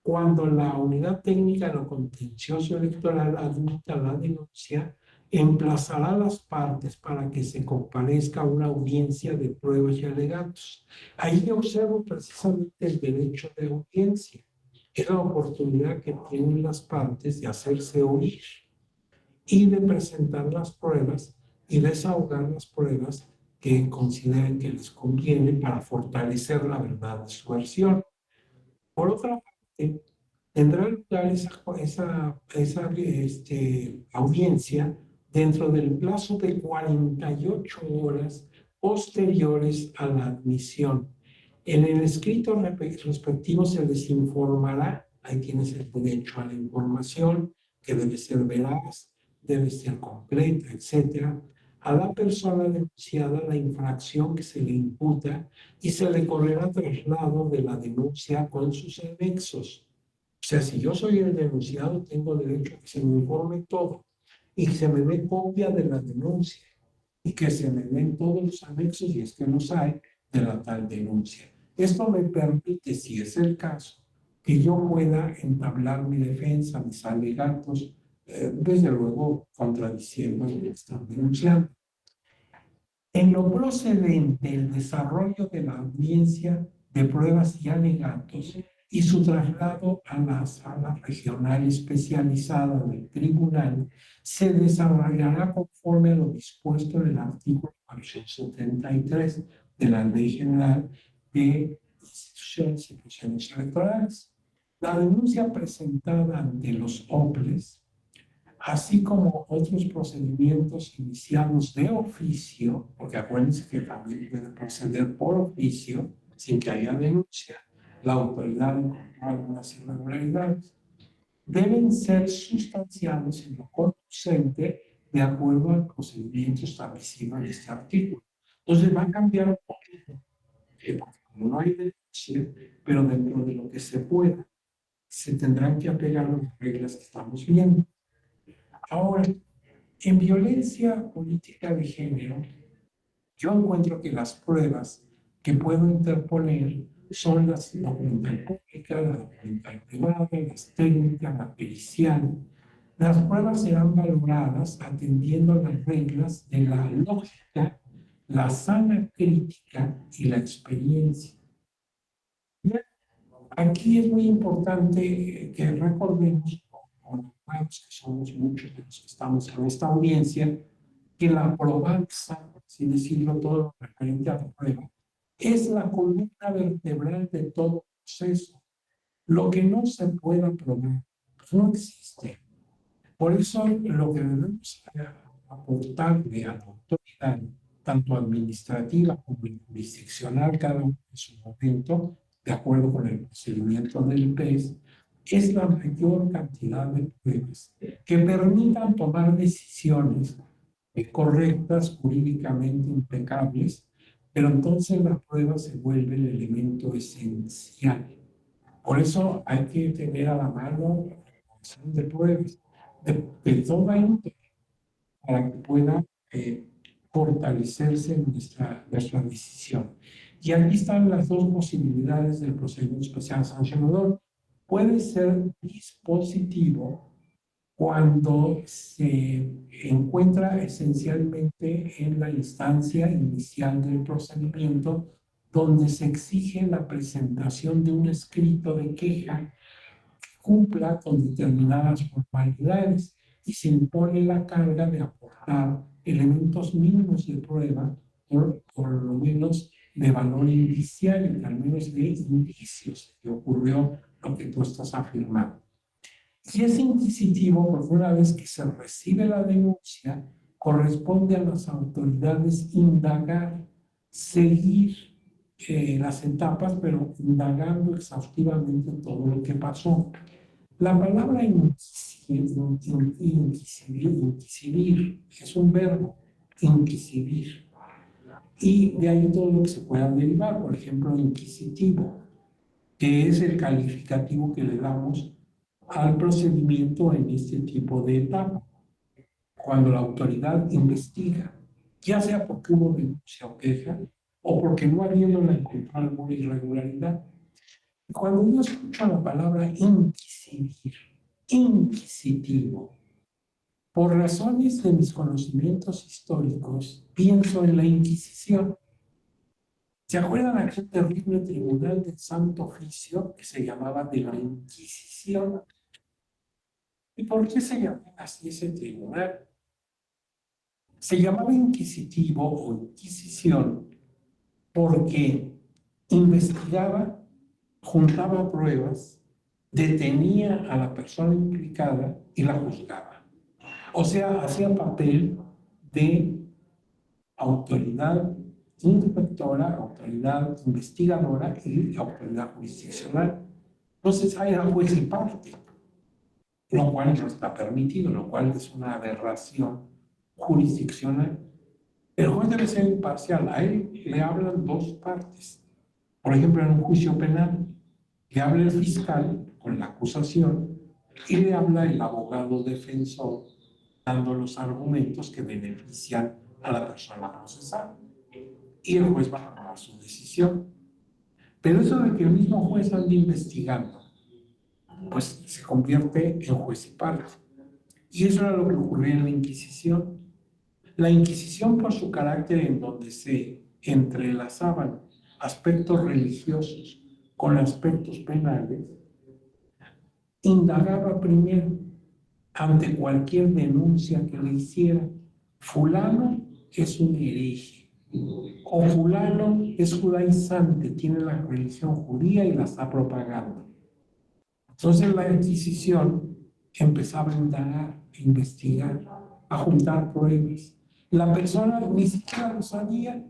Cuando la unidad técnica de lo contencioso electoral admita la denuncia, emplazará a las partes para que se comparezca a una audiencia de pruebas y alegatos. Ahí observo precisamente el derecho de audiencia. Es la oportunidad que tienen las partes de hacerse oír y de presentar las pruebas y desahogar las pruebas que consideren que les conviene para fortalecer la verdad de su versión. Por otra parte, tendrá lugar esa audiencia dentro del plazo de 48 horas posteriores a la admisión. En el escrito respectivo se les informará, ahí tienes el derecho a la información, que debe ser veraz, debe ser completa, etc., a la persona denunciada la infracción que se le imputa y se le correrá traslado de la denuncia con sus anexos. O sea, si yo soy el denunciado, tengo derecho a que se me informe todo y que se me dé copia de la denuncia y que se me den todos los anexos, y es que los hay, de la tal denuncia. Esto me permite, si es el caso, que yo pueda entablar mi defensa, mis alegatos, desde luego contradiciendo lo que están denunciando. En lo procedente, el desarrollo de la audiencia de pruebas y alegatos y su traslado a la sala regional especializada del tribunal se desarrollará conforme a lo dispuesto en el artículo 473 de la Ley General de Instituciones y Funciones Electorales. La denuncia presentada ante los OPLES, así como otros procedimientos iniciados de oficio, porque acuérdense que también puede proceder por oficio sin que haya denuncia, la autoridad encontró algunas irregularidades, deben ser sustanciados en lo conducente de acuerdo al procedimiento establecido en este artículo. Entonces va a cambiar un poquito, porque como no hay denuncia, pero dentro de lo que se pueda, se tendrán que apegar a las reglas que estamos viendo. Ahora, en violencia política de género, yo encuentro que las pruebas que puedo interponer son las documental pública, la documental privada, las técnicas, la pericial. Las pruebas serán valoradas atendiendo las reglas de la lógica, la sana crítica y la experiencia. Aquí es muy importante que recordemos, que somos muchos de los que estamos en esta audiencia, que la probanza, por así decirlo, todo lo referente a la prueba, es la columna vertebral de todo proceso. Lo que no se pueda probar, pues no existe. Por eso lo que debemos aportarle a la autoridad, tanto administrativa como jurisdiccional, cada uno en su momento, de acuerdo con el procedimiento del PES, es la mayor cantidad de pruebas que permitan tomar decisiones correctas, jurídicamente impecables, pero entonces la prueba se vuelve el elemento esencial. Por eso hay que tener a la mano la recolección de pruebas de toda índole para que pueda fortalecerse nuestra decisión. Y aquí están las dos posibilidades del procedimiento especial sancionador. Puede ser dispositivo cuando se encuentra esencialmente en la instancia inicial del procedimiento, donde se exige la presentación de un escrito de queja que cumpla con determinadas formalidades y se impone la carga de aportar elementos mínimos de prueba, por lo menos de valor indiciario, al menos de indicios de que ocurrió lo que tú estás afirmando. Y es inquisitivo porque una vez que se recibe la denuncia, corresponde a las autoridades indagar, seguir las etapas, pero indagando exhaustivamente todo lo que pasó. La palabra inquisidir es un verbo, inquisidir. Y de ahí todo lo que se pueda derivar, por ejemplo, inquisitivo, que es el calificativo que le damos al procedimiento en este tipo de etapa. Cuando la autoridad investiga, ya sea porque hubo denuncia o queja, o porque no habiéndola encontrado alguna irregularidad. Cuando yo escucho la palabra inquisitir, inquisitivo, por razones de mis conocimientos históricos, pienso en la Inquisición. ¿Se acuerdan aquel terrible tribunal del Santo Oficio que se llamaba de la Inquisición? ¿Y por qué se llamaba así ese tribunal? Se llamaba inquisitivo o inquisición porque investigaba, juntaba pruebas, detenía a la persona implicada y la juzgaba. O sea, hacía papel de autoridad inspectora, autoridad investigadora y autoridad jurisdiccional. Entonces, hay la juez y parte, lo cual no está permitido, lo cual es una aberración jurisdiccional. El juez debe ser imparcial, a él le hablan dos partes. Por ejemplo, en un juicio penal, le habla el fiscal con la acusación y le habla el abogado defensor dando los argumentos que benefician a la persona procesada. Y el juez va a tomar su decisión. Pero eso de que el mismo juez ande investigando, pues se convierte en juez y parte. Y eso era lo que ocurría en la Inquisición. La Inquisición, por su carácter en donde se entrelazaban aspectos religiosos con aspectos penales, indagaba primero ante cualquier denuncia que le hiciera. Fulano es un hereje, o fulano es judaizante, tiene la religión judía y la está propagando. Entonces la Inquisición empezaba a indagar, a investigar, a juntar pruebas. La persona ni siquiera lo sabía,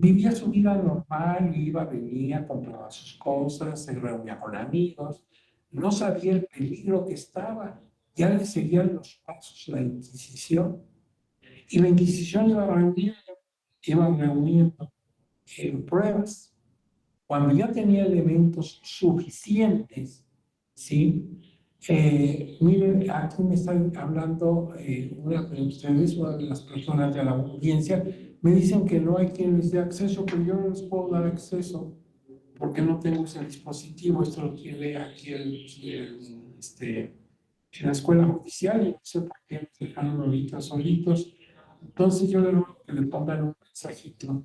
vivía su vida normal, iba, venía, compraba sus cosas, se reunía con amigos, no sabía el peligro que estaba, ya le seguían los pasos la Inquisición. Y la Inquisición iba reuniendo pruebas. Cuando ya tenía elementos suficientes, ¿sí? Miren, aquí me están hablando una de ustedes, una de las personas de la audiencia, me dicen que no hay quien les dé acceso, pero yo no les puedo dar acceso porque no tengo ese dispositivo. Esto lo tiene aquí en la escuela judicial y no sé por qué nos dejaron ahorita solitos. Entonces yo le ruego que le pongan un mensajito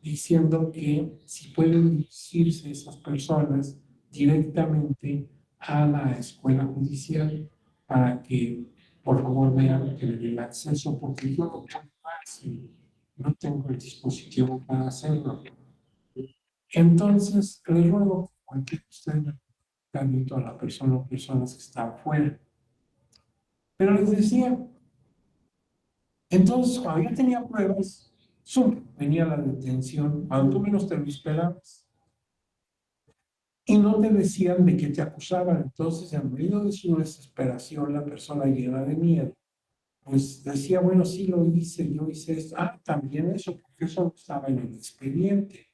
diciendo que si pueden dirigirse esas personas directamente a la escuela judicial para que por favor vean que le den acceso, porque yo no puedo más y no tengo el dispositivo para hacerlo. Entonces, les ruego que cualquier ustedes a la persona o personas que están fuera. Pero les decía, entonces cuando yo tenía pruebas, venía la detención, cuando tú menos te lo esperabas. Y no te decían de qué te acusaban. Entonces, en medio de su desesperación, la persona llena de miedo, pues decía, bueno, sí lo hice, yo hice esto. Ah, también eso, porque eso no estaba en el expediente.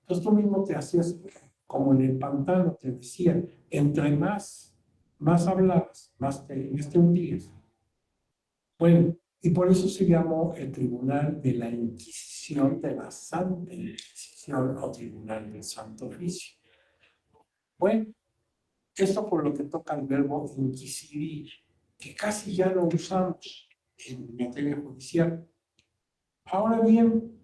Entonces tú mismo te hacías como en el pantano, te decía, entre más hablabas, más te hundías. Bueno, y por eso se llamó el Tribunal de la Inquisición de la Santa Inquisición o Tribunal del Santo Oficio. Bueno, esto por lo que toca el verbo inquisidir, que casi ya lo usamos en materia judicial. Ahora bien,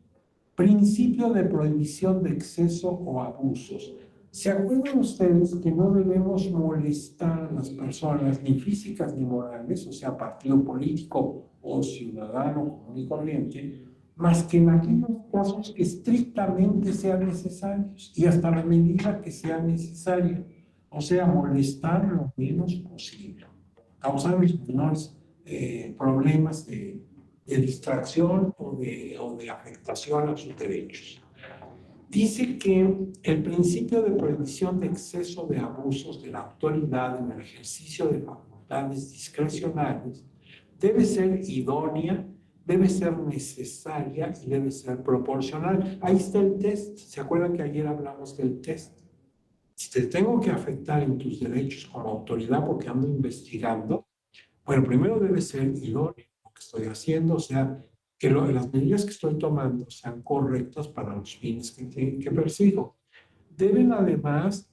principio de prohibición de exceso o abusos. ¿Se acuerdan ustedes que no debemos molestar a las personas, ni físicas ni morales, o sea, partido político o ciudadano común y corriente, más que en aquellos casos que estrictamente sean necesarios y hasta la medida que sea necesaria? O sea, molestar lo menos posible, causar los menores problemas de distracción o de afectación a sus derechos. Dice que el principio de prohibición de exceso de abusos de la autoridad en el ejercicio de facultades discrecionales debe ser idónea, debe ser necesaria y debe ser proporcional. Ahí está el test. ¿Se acuerdan que ayer hablamos del test? Si te tengo que afectar en tus derechos como autoridad porque ando investigando, bueno, primero debe ser idóneo lo que estoy haciendo, o sea, que las medidas que estoy tomando sean correctas para los fines que persigo. Deben además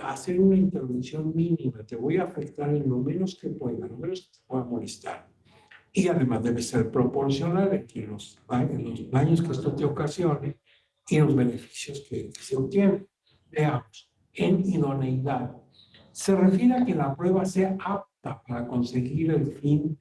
hacer una intervención mínima. Te voy a afectar en lo menos que pueda, lo menos que te pueda molestar. Y además debe ser proporcional entre los daños que esto te ocasione y los beneficios que se obtienen. Veamos, en idoneidad se refiere a que la prueba sea apta para conseguir el fin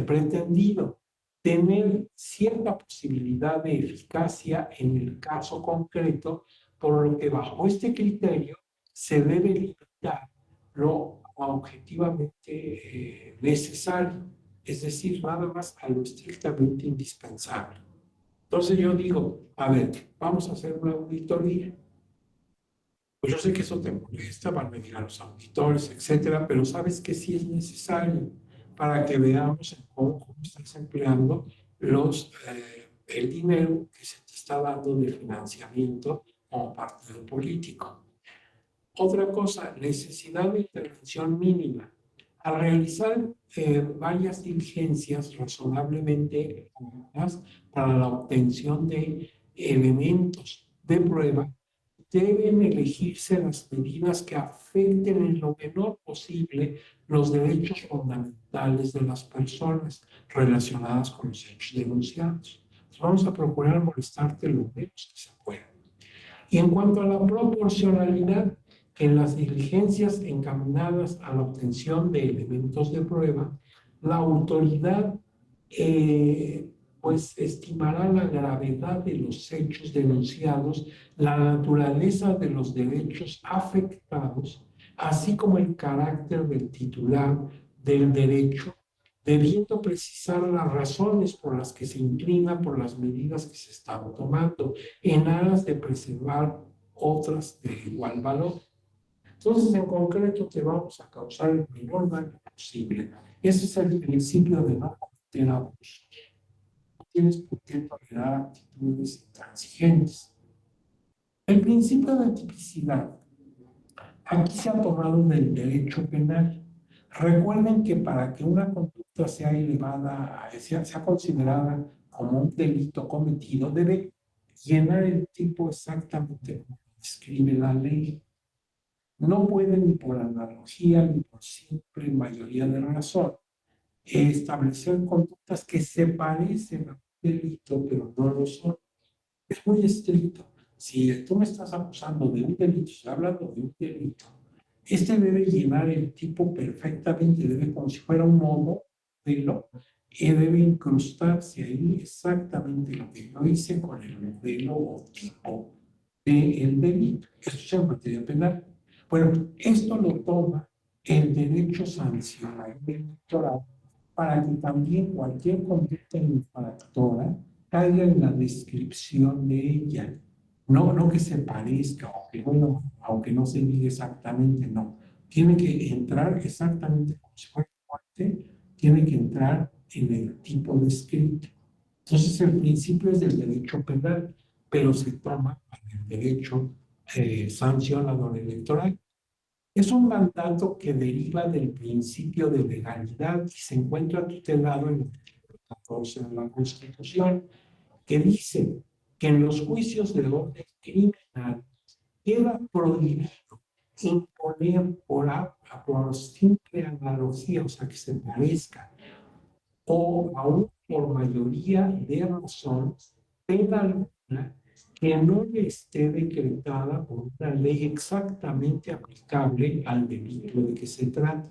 pretendido, tener cierta posibilidad de eficacia en el caso concreto, por lo que bajo este criterio se debe limitar lo objetivamente necesario, es decir, nada más a lo estrictamente indispensable. Entonces yo digo, a ver, vamos a hacer una auditoría. Pues yo sé que eso te molesta, van a venir a los auditores, etcétera, pero sabes que sí es necesario para que veamos cómo estás empleando el dinero que se te está dando de financiamiento como partido político. Otra cosa, necesidad de intervención mínima. Al realizar varias diligencias razonablemente para la obtención de elementos de prueba, deben elegirse las medidas que afecten en lo menor posible los derechos fundamentales de las personas relacionadas con los hechos denunciados. Entonces vamos a procurar molestarte lo menos que se pueda. Y en cuanto a la proporcionalidad, en las diligencias encaminadas a la obtención de elementos de prueba, la autoridad pues estimará la gravedad de los hechos denunciados, la naturaleza de los derechos afectados, así como el carácter del titular del derecho, debiendo precisar las razones por las que se inclina por las medidas que se están tomando, en aras de preservar otras de igual valor. Entonces, en concreto, te vamos a causar el menor daño posible. Ese es el principio de no cometer abusos. No tienes por qué tolerar actitudes intransigentes. El principio de tipicidad aquí se ha tomado del derecho penal. Recuerden que para que una conducta sea elevada, sea considerada como un delito cometido, debe llenar el tipo exactamente como describe la ley. No puede ni por analogía ni por simple mayoría de razón establecer conductas que se parecen a un delito, pero no lo son. Es muy estricto. Si tú me estás acusando de un delito, estoy hablando de un delito, este debe llenar el tipo perfectamente, debe como si fuera un modelo, y debe incrustarse ahí exactamente lo que yo hice con el modelo o tipo del delito. Esto es en materia penal. Bueno, esto lo toma el derecho sancionador electoral para que también cualquier conducta infractora caiga en la descripción de ella. No que se parezca, aunque no se diga exactamente, no. Tiene que entrar exactamente como si fuera parte, tiene que entrar en el tipo descrito. Entonces, el principio es del derecho penal, pero se toma para el derecho sancionador electoral. Es un mandato que deriva del principio de legalidad y se encuentra tutelado en el artículo 14 de la Constitución, que dice que en los juicios de orden criminal queda prohibido imponer por simple analogía, o sea, que se parezca, o aún por mayoría de razón, pena alguna que no le esté decretada por una ley exactamente aplicable al delito de que se trata.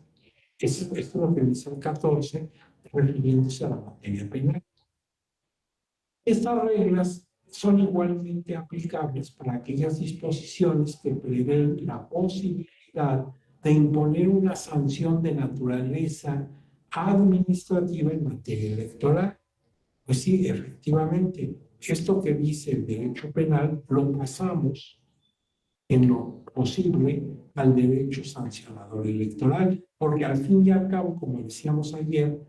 Esto es lo que dice el 14, refiriéndose a la materia penal. Estas reglas son igualmente aplicables para aquellas disposiciones que prevén la posibilidad de imponer una sanción de naturaleza administrativa en materia electoral. Pues sí, efectivamente, esto que dice el derecho penal lo pasamos en lo posible al derecho sancionador electoral, porque al fin y al cabo, como decíamos ayer,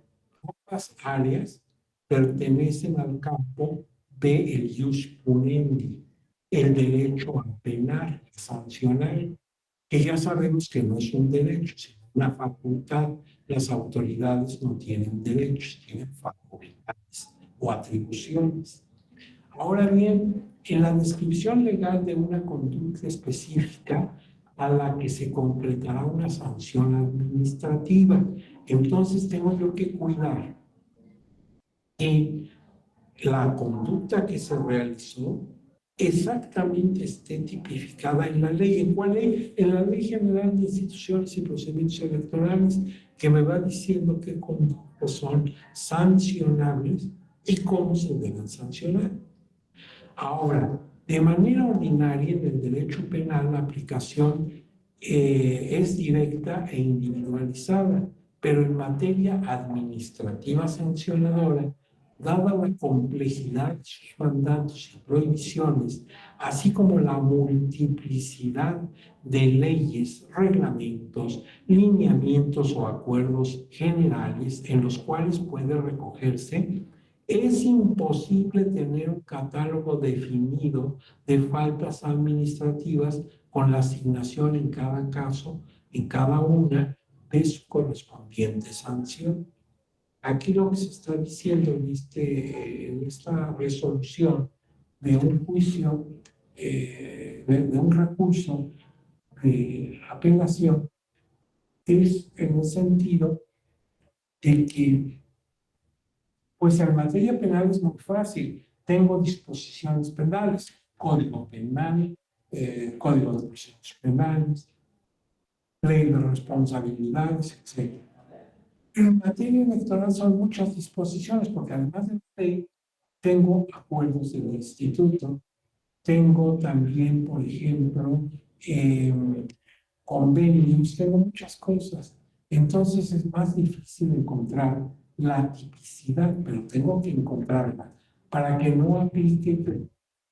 ambas áreas pertenecen al campo del ius punendi, el derecho a penar, a sancionar, que ya sabemos que no es un derecho, sino una facultad. Las autoridades no tienen derechos, tienen facultades o atribuciones. Ahora bien, en la descripción legal de una conducta específica a la que se completará una sanción administrativa, entonces tengo yo que cuidar que la conducta que se realizó exactamente esté tipificada en la ley. ¿En cuál ley? En la Ley General de Instituciones y Procedimientos Electorales, que me va diciendo qué conductas son sancionables y cómo se deben sancionar. Ahora, de manera ordinaria en el derecho penal la aplicación es directa e individualizada, pero en materia administrativa sancionadora, dada la complejidad de sus mandatos y prohibiciones, así como la multiplicidad de leyes, reglamentos, lineamientos o acuerdos generales en los cuales puede recogerse, es imposible tener un catálogo definido de faltas administrativas con la asignación en cada caso, en cada una, de su correspondiente sanción. Aquí lo que se está diciendo en esta resolución de un juicio, de un recurso de apelación, es en el sentido de que pues en materia penal es muy fácil. Tengo disposiciones penales, código penal, código de procedimientos penales, ley de responsabilidades, etc. Pero en materia electoral son muchas disposiciones, porque además de la ley, tengo acuerdos del instituto, tengo también, por ejemplo, eh, convenios, tengo muchas cosas. Entonces es más difícil encontrar la tipicidad, pero tengo que encontrarla para que no aplique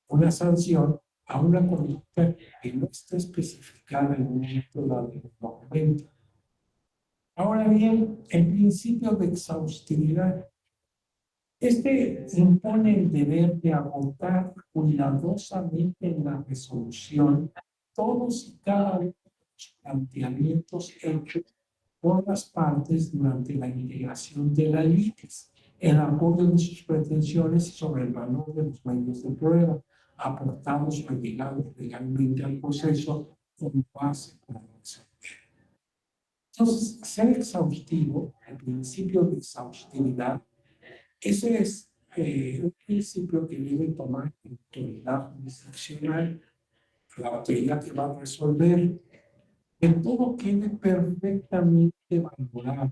una sanción a una conducta que no está especificada en un momento dado en el documento. Ahora bien, el principio de exhaustividad. Este impone el deber de agotar cuidadosamente en la resolución todos y cada uno de los planteamientos hechos por las partes durante la integración de la litis, en apoyo de sus pretensiones y sobre el valor de los medios de prueba, aportados o allegados legalmente al proceso como base para resolver. Entonces, ser exhaustivo, el principio de exhaustividad, ese es un principio que debe tomar la autoridad jurisdiccional, la autoridad que va a resolver, que todo quede perfectamente valorado,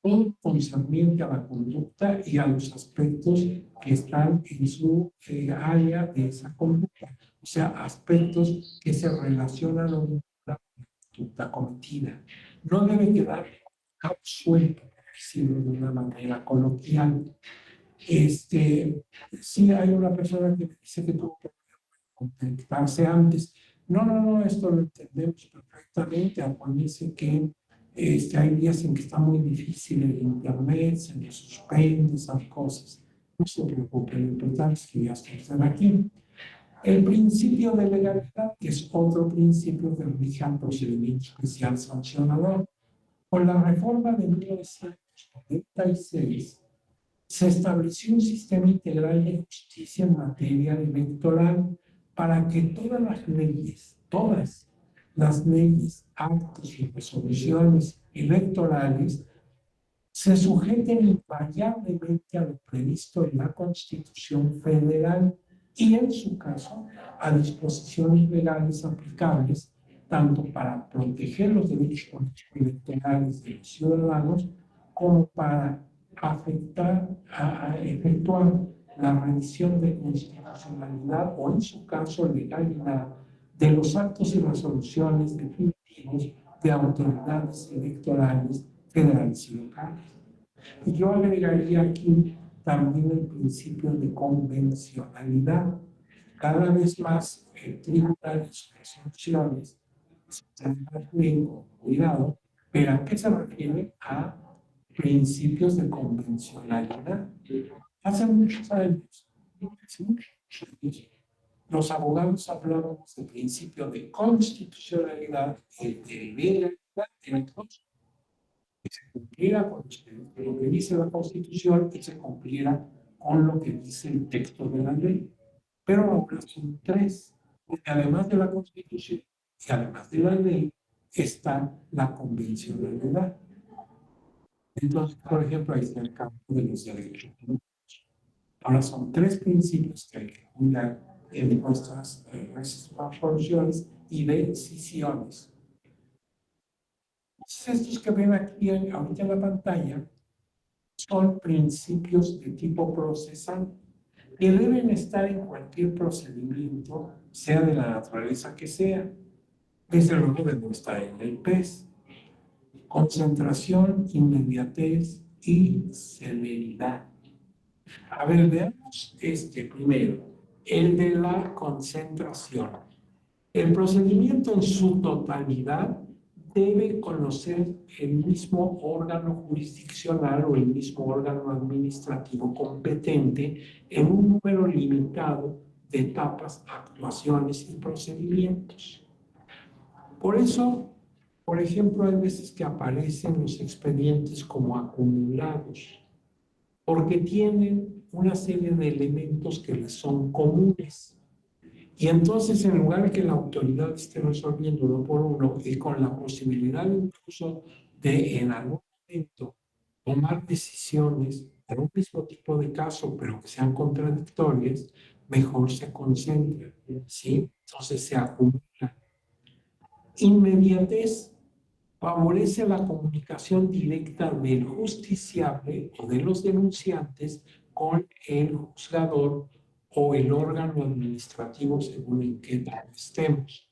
todo concerniente a la conducta y a los aspectos que están en su área de esa conducta, o sea, aspectos que se relacionan con la conducta cometida. No debe quedar absuelto, por decirlo de una manera coloquial. Sí hay una persona que me dice que tuvo que contactarse antes. No, esto lo entendemos perfectamente. Acuérdense que hay días en que está muy difícil el internet, se le suspende esas cosas. No se preocupe, lo importante es que ya estén aquí. El principio de legalidad, que es otro principio que rige al procedimiento especial sancionador. Con la reforma de 1996, se estableció un sistema integral de justicia en materia electoral para que todas las leyes, actos y resoluciones electorales se sujeten invariablemente a lo previsto en la Constitución Federal y, en su caso, a disposiciones legales aplicables tanto para proteger los derechos políticos electorales de los ciudadanos como para efectuar la revisión de constitucionalidad o, en su caso, legalidad de los actos y resoluciones definitivos de autoridades electorales federales y locales. Y yo agregaría aquí también el principio de convencionalidad. Cada vez más tribunales y resoluciones están bien con cuidado, pero ¿a qué se refiere? A principios de convencionalidad. Hace muchos años, los abogados hablábamos del principio de constitucionalidad y de legalidad, que se cumpliera con lo que dice la Constitución y se cumpliera con lo que dice el texto de la ley. Pero ahora son tres, porque además de la Constitución y además de la ley está la convencionalidad. Entonces, por ejemplo, ahí está el campo de los derechos humanos. Ahora son tres principios que hay que cuidar en nuestras resoluciones y decisiones. Estos que ven aquí ahorita en la pantalla son principios de tipo procesal que deben estar en cualquier procedimiento, sea de la naturaleza que sea. Desde luego deben estar en el PES. Concentración, inmediatez y celeridad. A ver, veamos primero, el de la concentración. El procedimiento en su totalidad debe conocer el mismo órgano jurisdiccional o el mismo órgano administrativo competente en un número limitado de etapas, actuaciones y procedimientos. Por eso, por ejemplo, hay veces que aparecen los expedientes como acumulados, porque tienen una serie de elementos que les son comunes. Y entonces, en lugar de que la autoridad esté resolviendo uno por uno y con la posibilidad incluso de en algún momento tomar decisiones para un mismo tipo de caso, pero que sean contradictorias, mejor se concentra, ¿sí? Entonces se acumula. Inmediatez favorece la comunicación directa del justiciable o de los denunciantes con el juzgador o el órgano administrativo según en qué etapa estemos,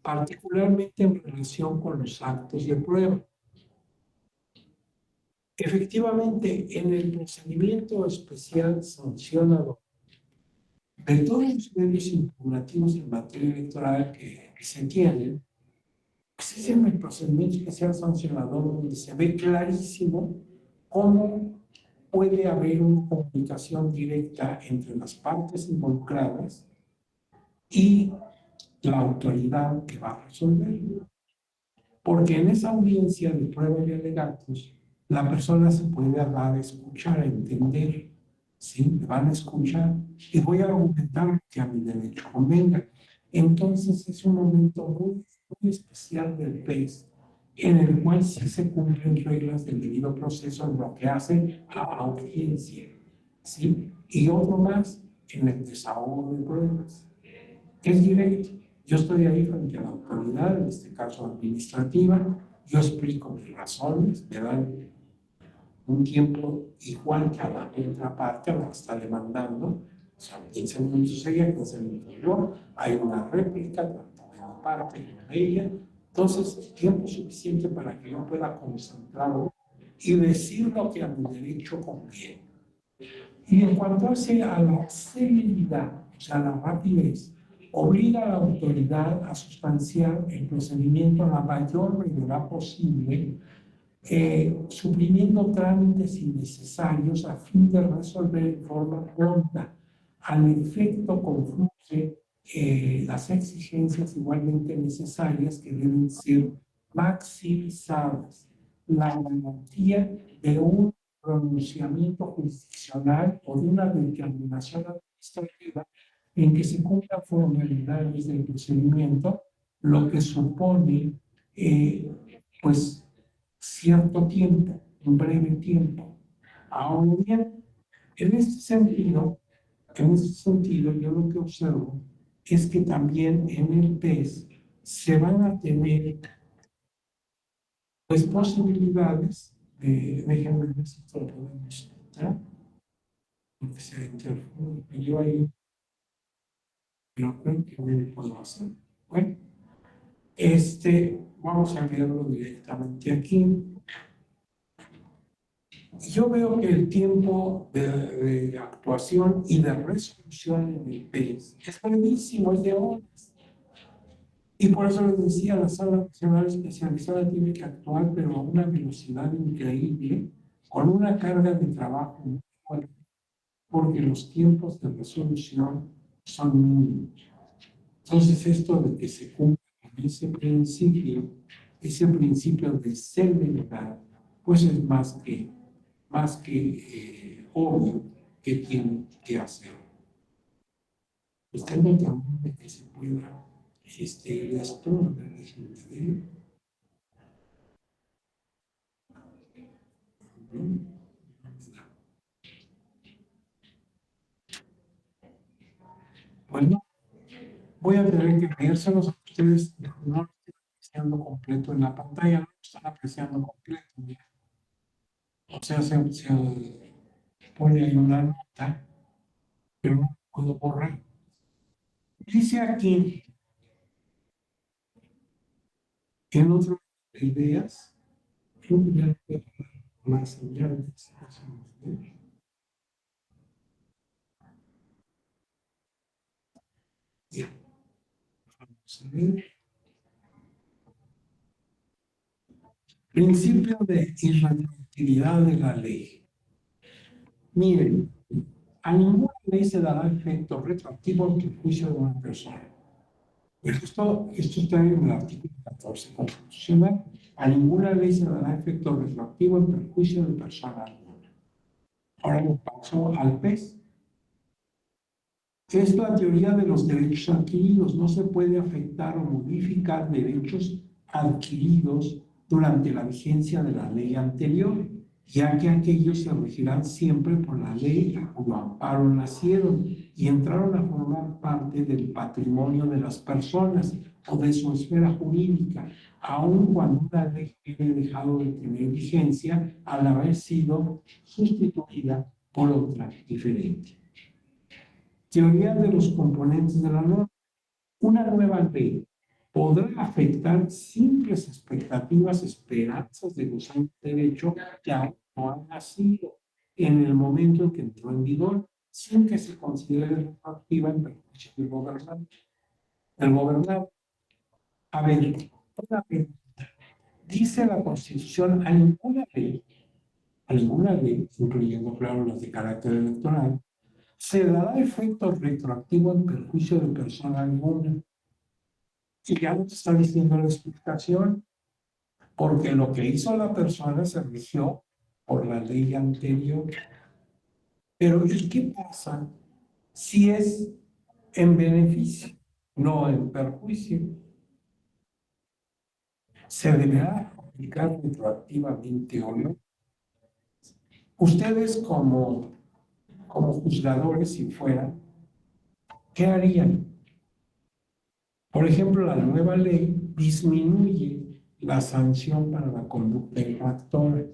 particularmente en relación con los actos de prueba. Efectivamente, en el procedimiento especial sancionador, de todos los medios impugnativos en materia electoral que se tienen, pues es en el procedimiento especial sancionador donde se ve clarísimo cómo puede haber una comunicación directa entre las partes involucradas y la autoridad que va a resolver. porque en esa audiencia de prueba de alegatos, la persona se puede dar a escuchar, a entender, ¿sí? Me van a escuchar y voy a argumentar lo que a mi derecho convenga. Entonces es un momento muy especial del PES, en el cual sí se cumplen reglas del debido proceso en lo que hace a audiencia, ¿sí? Y otro más en el desahogo de pruebas. Es directo. Yo estoy ahí frente a la autoridad, en este caso administrativa, yo explico mis razones, me dan un tiempo igual que a la otra parte, a la que está demandando, o sea, 15 minutos ella, 15 minutos yo, hay una réplica, tanto de mi parte como de ella, entonces tiempo suficiente para que yo pueda concentrarlo y decir lo que a mi derecho conviene. Y en cuanto a la celeridad, o sea, la rapidez, obliga a la autoridad a sustanciar el procedimiento a la mayor brevedad posible, suprimiendo trámites innecesarios a fin de resolver en forma pronta. Al efecto confluye las exigencias igualmente necesarias que deben ser maximizadas. La garantía de un pronunciamiento jurisdiccional o de una determinación administrativa en que se cumplan formalidades del procedimiento, lo que supone, pues, cierto tiempo, un breve tiempo. Ahora bien, en este sentido, yo lo que observo es que también en el PES se van a tener pues, posibilidades de, déjenme ver si esto lo podemos quitar, porque se interrumpe yo ahí, pero creo que no lo puedo hacer. Bueno, vamos a verlo directamente aquí. Yo veo que el tiempo de actuación y de resolución en el PES es brevísimo, es de horas. Y por eso les decía, la Sala Nacional Especializada tiene que actuar, pero a una velocidad increíble, con una carga de trabajo muy fuerte, porque los tiempos de resolución son mínimos. Entonces, esto de que se cumpla ese principio de celeridad, pues es más que obvio que tienen que hacer. Está tratando de que se pueda esto, bueno, voy a tener que leérselos a ustedes, no lo estoy apreciando completo en la pantalla, no lo están apreciando completo. Mira. O sea, se pone ahí una nota, pero no puedo borrar. Dice aquí, en otras ideas, más señales. Bien, vamos a ver. Principio de irretroactividad de la ley. Miren, a ninguna ley se dará efecto retroactivo en el juicio de una persona. Esto está en el artículo 14 constitucional. A ninguna ley se dará efecto retroactivo en perjuicio de persona alguna. Ahora me paso al PES. Es la teoría de los derechos adquiridos. No se puede afectar o modificar derechos adquiridos durante la vigencia de la ley anterior, ya que aquellos se regirán siempre por la ley a cuyo amparo nacieron y entraron a formar parte del patrimonio de las personas o de su esfera jurídica, aun cuando una ley haya dejado de tener vigencia al haber sido sustituida por otra diferente. Teoría de los componentes de la norma. Una nueva ley podrá afectar simples expectativas, esperanzas de gozar de derecho que aún no han nacido en el momento en que entró en vigor, sin que se considere retroactiva en perjuicio del gobernante. A ver, una pregunta. Dice la Constitución, a ninguna ley, incluyendo, claro, las de carácter electoral, se dará efecto retroactivo en perjuicio de persona alguna. Y ya nos está diciendo la explicación, porque lo que hizo la persona se rigió por la ley anterior. Pero ¿y qué pasa si es en beneficio, no en perjuicio? ¿Se deberá aplicar retroactivamente o no? Ustedes como juzgadores, si fueran, ¿qué harían? Por ejemplo, la nueva ley disminuye la sanción para la conducta infractora.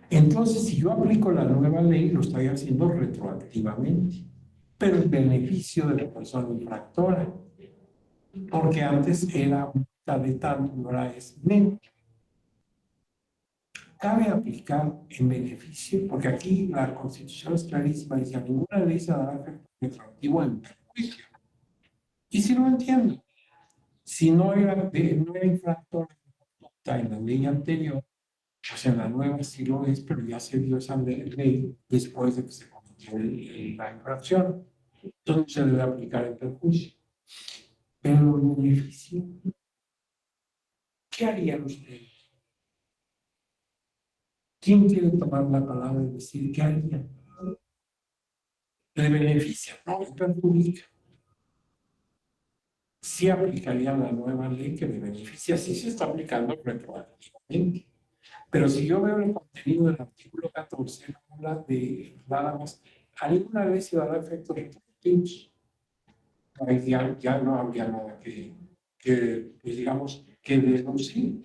Entonces, si yo aplico la nueva ley, lo estoy haciendo retroactivamente, pero en beneficio de la persona infractora, porque antes era multa de tanto, ahora es menos. Cabe aplicar en beneficio, porque aquí la Constitución es clarísima, dice, a ninguna ley se dará efecto retroactivo en perjuicio. Y si no entiendo, si no era infractor de conducta en la ley anterior, pues en la nueva sí lo es, pero ya se dio esa ley después de que se cometió la infracción. Entonces se debe aplicar en perjuicio. Pero en beneficio, ¿qué harían ustedes? ¿Quién quiere tomar la palabra y decir qué harían? Le beneficia, no le perjudica. Sí aplicaría la nueva ley que le beneficia, sí se está aplicando retroactivamente. Pero si yo veo el contenido del artículo 14, habla de nada más, a ninguna ley se dará efectos retroactivos. Ahí ya no habría nada pues digamos, que deducir,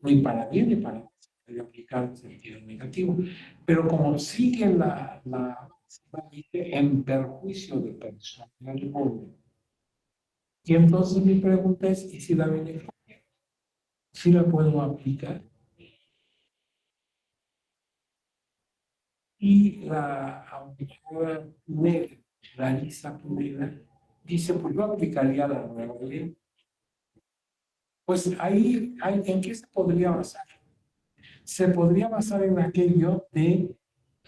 ni para bien ni para mal, se puede aplicar en sentido negativo. Pero como sigue la en perjuicio de persona alguna, y entonces mi pregunta es, ¿y si la beneficia? ¿Sí la puedo aplicar? Y la abogada Pineda, Larisa Pineda, dice, pues yo aplicaría la nueva ley. Pues ahí, ¿en qué se podría basar? Se podría basar en aquello de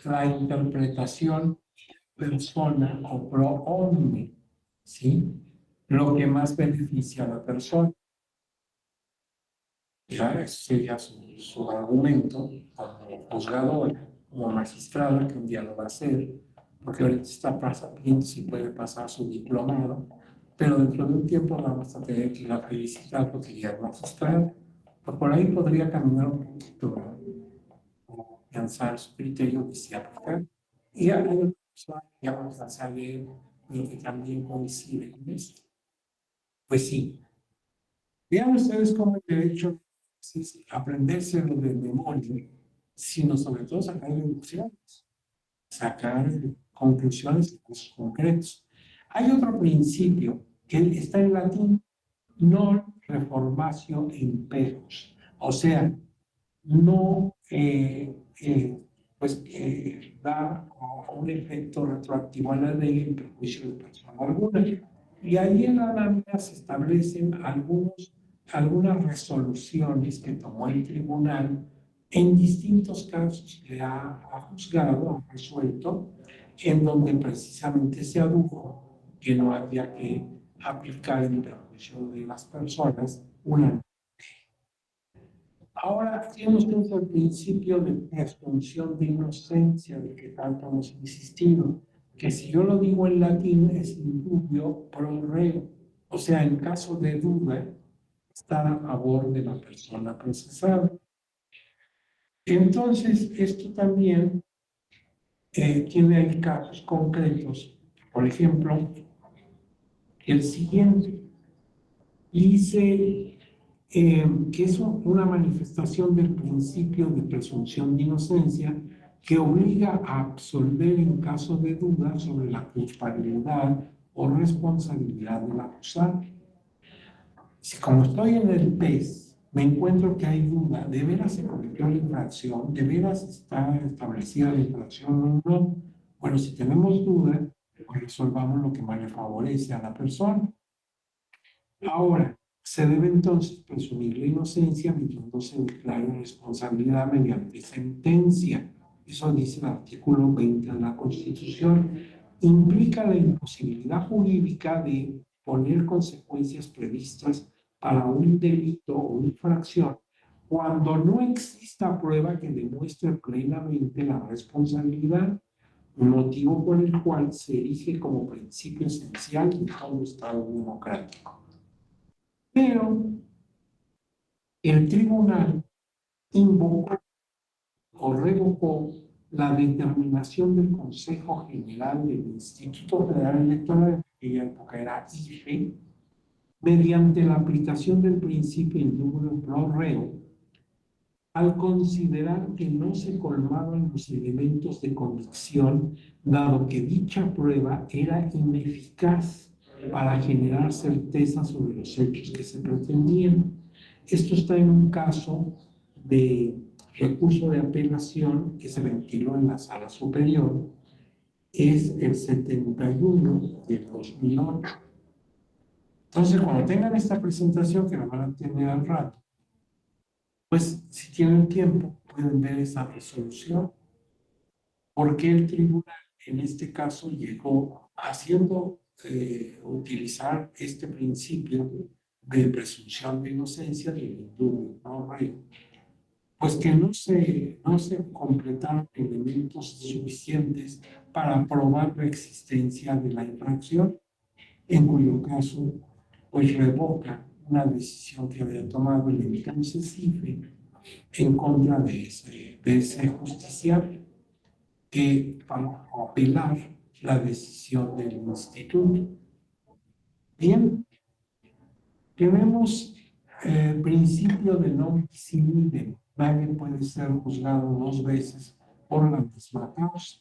la interpretación persona o pro omne, ¿sí? Lo que más beneficia a la persona. Ya, ese sería su argumento como juzgadora, como magistrada, que un día lo va a hacer, porque ahorita está viendo si puede pasar su diplomado, pero dentro de un tiempo vamos a tener que ir a felicitar porque ya es magistrada. Pues por ahí podría caminar un poquito, lanzar su criterio que se aplica. Y hay otra persona que ya vamos a saber lo que también coincide con esto. Pues sí, vean ustedes cómo el derecho es aprendérselo de memoria, sino sobre todo sacar deducciones, sacar conclusiones concretas. Hay otro principio que está en latín, non reformatio imperos, o sea, no da un efecto retroactivo a la ley en perjuicio de persona alguna. Y ahí en la lámina se establecen algunas resoluciones que tomó el tribunal en distintos casos que ha juzgado, ha resuelto, en donde precisamente se adujo que no había que aplicar en perjuicio de las personas una. Ahora tenemos el principio de presunción de inocencia, de que tanto hemos insistido, que si yo lo digo en latín es indubio pro reo, o sea, en caso de duda, está a favor de la persona procesada. Entonces, esto también tiene casos concretos. Por ejemplo, el siguiente dice que es una manifestación del principio de presunción de inocencia que obliga a absolver en caso de duda sobre la culpabilidad o responsabilidad del acusado. Si como estoy en el PES, me encuentro que hay duda, ¿de veras se cometió la infracción? ¿De veras está establecida la infracción o no? Bueno, si tenemos duda, pues resolvamos lo que más le favorece a la persona. Ahora, se debe entonces presumir la inocencia mientras no se declare responsabilidad mediante sentencia. Eso dice el artículo 20 de la Constitución. Implica la imposibilidad jurídica de poner consecuencias previstas para un delito o infracción cuando no exista prueba que demuestre plenamente la responsabilidad, motivo por el cual se erige como principio esencial de todo Estado democrático. Pero el tribunal invocó o revocó la determinación del Consejo General del Instituto Federal Electoral, en aquella época era IFE, mediante la aplicación del principio indubio pro reo, al considerar que no se colmaban los elementos de convicción, dado que dicha prueba era ineficaz para generar certeza sobre los hechos que se pretendían. Esto está en un caso de recurso de apelación que se ventiló en la Sala Superior, es el 71 del 2008. Entonces, cuando tengan esta presentación, que la van a tener al rato, pues si tienen tiempo, pueden ver esa resolución, porque el tribunal en este caso llegó haciendo utilizar este principio de presunción de inocencia del indubio pro reo, pues que no se completaron elementos suficientes para probar la existencia de la infracción, en cuyo caso pues revoca una decisión que había tomado el entonces IFE en contra de ese justiciable, que para apelar la decisión del instituto. Bien, tenemos el principio de non bis in idem. Nadie puede ser juzgado dos veces por la misma causa.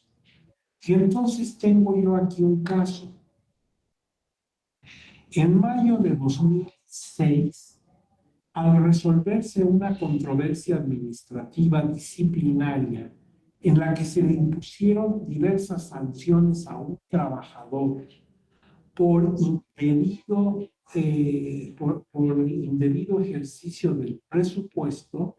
Y entonces tengo yo aquí un caso. En mayo de 2006, al resolverse una controversia administrativa disciplinaria en la que se le impusieron diversas sanciones a un trabajador por indebido ejercicio del presupuesto,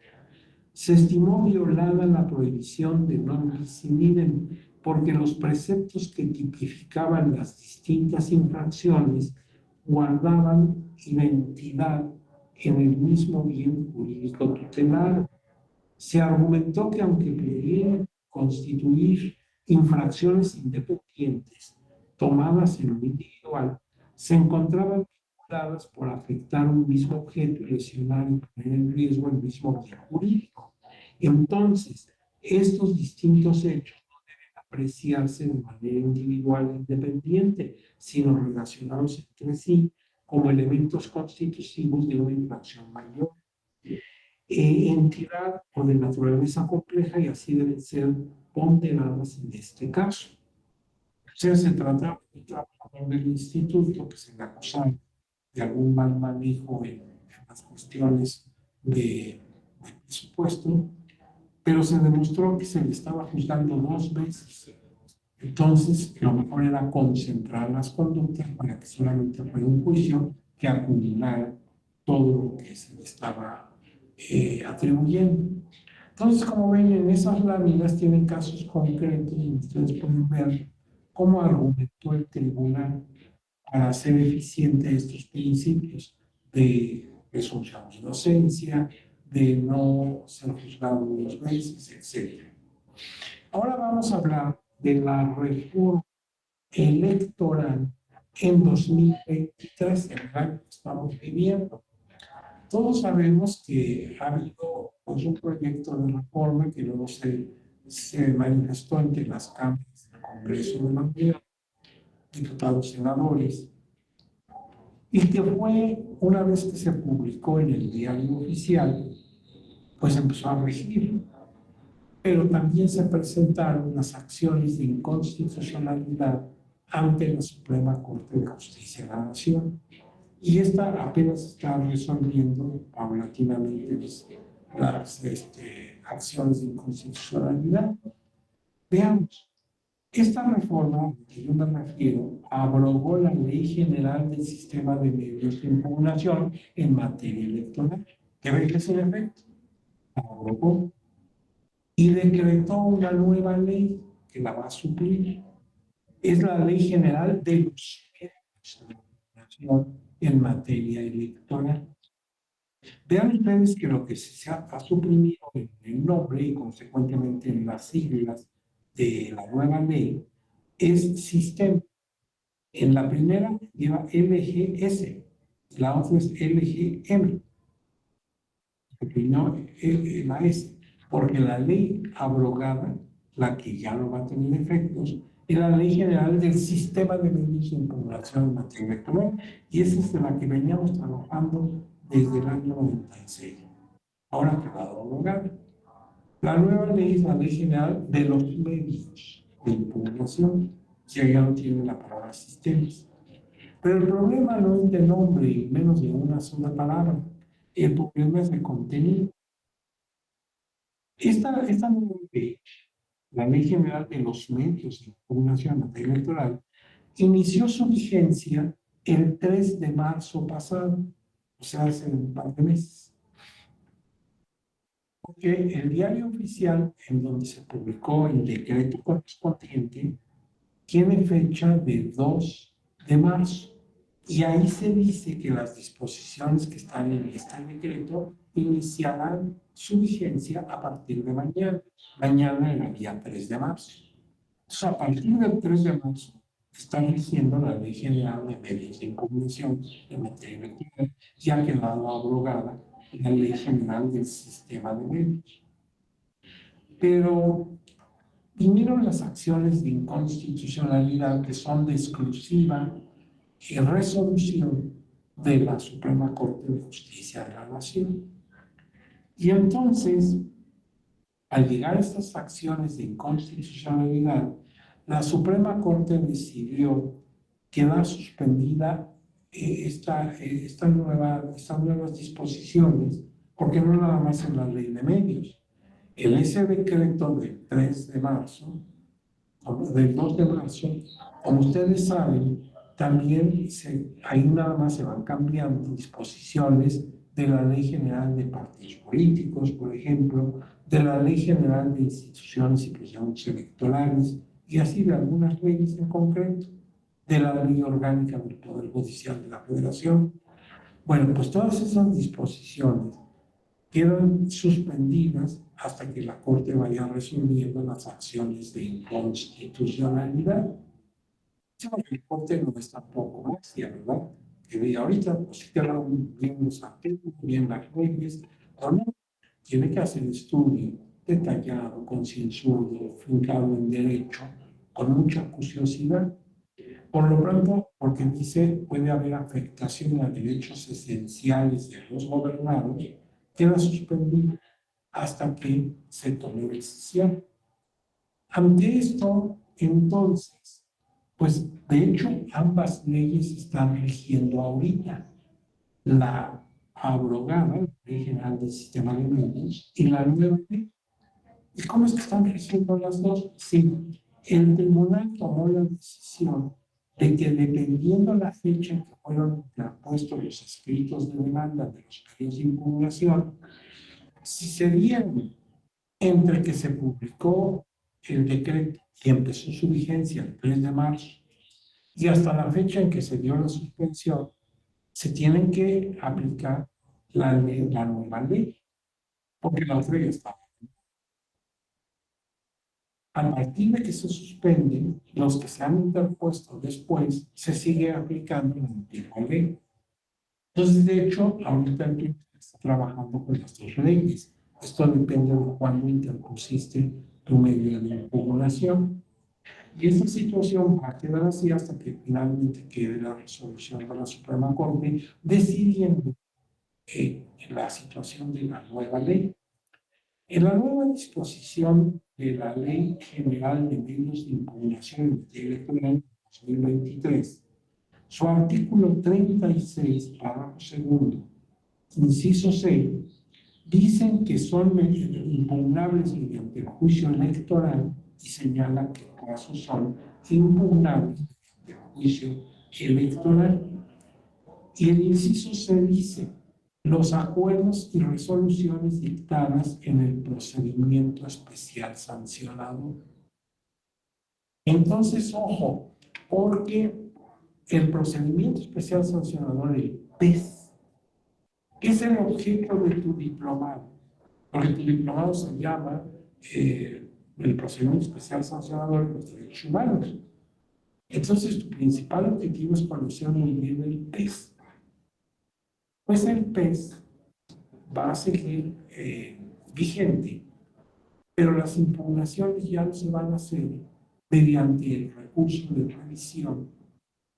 se estimó violada la prohibición de non bis in idem, porque los preceptos que tipificaban las distintas infracciones guardaban identidad en el mismo bien jurídico tutelar. Se argumentó que aunque pudieran constituir infracciones independientes tomadas en lo individual, se encontraban vinculadas por afectar un mismo objeto y lesionar y poner en riesgo el mismo bien jurídico. Entonces, estos distintos hechos no deben apreciarse de manera individual e independiente, sino relacionados entre sí como elementos constitutivos de una infracción mayor, entidad o de naturaleza compleja, y así deben ser ponderadas en este caso. O sea, se trata de un trabajador del instituto que se le acusaba de algún mal manejo en las cuestiones de presupuesto, pero se demostró que se le estaba juzgando dos veces. Entonces, lo mejor era concentrar las conductas para que solamente fuera un juicio que acumulara todo lo que se le estaba atribuyendo. Entonces, como ven, en esas láminas tienen casos concretos y ustedes pueden ver cómo argumentó el tribunal para hacer eficiente estos principios de presunción de inocencia, de no ser juzgado dos veces, etc. Ahora vamos a hablar de la reforma electoral en 2023, el año que estamos viviendo. Todos sabemos que ha habido pues, un proyecto de reforma que luego se manifestó entre las cámaras del Congreso de la Unión, diputados, senadores, y que fue, una vez que se publicó en el diario oficial, pues empezó a regir. Pero también se presentaron las acciones de inconstitucionalidad ante la Suprema Corte de Justicia de la Nación. Y esta apenas está resolviendo paulatinamente las acciones de inconstitucionalidad. Veamos, esta reforma, a la que yo me refiero, abrogó la Ley General del Sistema de Medios de Impugnación en materia electoral. ¿Qué ve que es el efecto? Abrogó y decretó una nueva ley que la va a suplir. Es la Ley General de los Medios de Impugnación en materia electoral. Vean ustedes que lo que se ha suprimido en el nombre y consecuentemente en las siglas de la nueva ley es sistema. En la primera lleva LGS, la otra es LGM, no la S, porque la ley abrogada, la que ya no va a tener efectos, es la Ley General del Sistema de Medios de Impugnación en materia electoral, y esa es de la que veníamos trabajando desde el año 96. Ahora quedado abogada. La nueva ley es la Ley General de los Medios de Impugnación, que ya no tiene la palabra sistemas. Pero el problema no es de nombre y menos de una sola palabra. El problema es el contenido. Esta nueva ley, la Ley General de los Medios de Impugnación en materia electoral, inició su vigencia el 3 de marzo pasado, o sea, hace un par de meses. Porque el diario oficial en donde se publicó el decreto correspondiente tiene fecha de 2 de marzo. Y ahí se dice que las disposiciones que están en este decreto iniciarán su vigencia a partir de mañana. Mañana era el día 3 de marzo. Entonces, a partir del 3 de marzo está rigiendo la Ley General de Medios de Impugnación en materia electoral, ya ha quedado abrogada la Ley General del Sistema de Medios. Pero vinieron las acciones de inconstitucionalidad que son de exclusiva resolución de la Suprema Corte de Justicia de la Nación. Y entonces, al llegar a estas acciones de inconstitucionalidad, la Suprema Corte decidió quedar suspendida estas nuevas disposiciones, porque no nada más en la ley de medios. Ese decreto del 3 de marzo, del 2 de marzo, como ustedes saben, también ahí nada más se van cambiando disposiciones de la Ley General de Partidos Políticos, por ejemplo, de la Ley General de Instituciones y Procedimientos Electorales, y así de algunas leyes en concreto, de la Ley Orgánica del Poder Judicial de la Federación. Bueno, pues todas esas disposiciones quedan suspendidas hasta que la Corte vaya resolviendo las acciones de inconstitucionalidad. La Corte no es tampoco magia, ¿verdad? Que ahorita pues sí quedaron bien los artículos, bien las leyes, o no. Tiene que hacer estudio detallado, concienzudo, fincado en derecho, con mucha acuciosidad. Por lo pronto, porque dice puede haber afectación a derechos esenciales de los gobernados, queda suspendido hasta que se tome decisión. Ante esto, entonces, pues de hecho ambas leyes están rigiendo ahorita. La abrogada, la Ley General del Sistema de Medios, y la nueva ley. ¿Y cómo es que están rigiendo las dos? Sí, el tribunal tomó la decisión de que dependiendo la fecha en que fueron interpuestos los escritos de demanda de los medios de impugnación, si se dieron entre que se publicó el decreto y empezó su vigencia el 3 de marzo y hasta la fecha en que se dio la suspensión, se tienen que aplicar la nueva ley, porque la otra ya está. A partir de que se suspenden, los que se han interpuesto después, se sigue aplicando la antigua ley. Entonces, de hecho, ahorita el tribunal está trabajando con las dos leyes. Esto depende de cuándo interpusiste tu medio de impugnación. Y esta situación va a quedar así hasta que finalmente quede la resolución de la Suprema Corte decidiendo la situación de la nueva ley. En la nueva disposición de la Ley General de Medios de Impugnación en materia electoral 2023, su artículo 36, párrafo segundo, inciso 6, dicen que son impugnables mediante el juicio electoral y señala que casos son impugnables mediante el juicio electoral. Y el inciso se dice, los acuerdos y resoluciones dictadas en el procedimiento especial sancionado. Entonces, ojo, porque el procedimiento especial sancionador, el PES, es el objeto de tu diplomado, porque tu diplomado se llama el procedimiento especial sancionador en los derechos humanos. Entonces, tu principal objetivo es conocer muy bien el PES. Pues el PES va a seguir vigente, pero las impugnaciones ya no se van a hacer mediante el recurso de revisión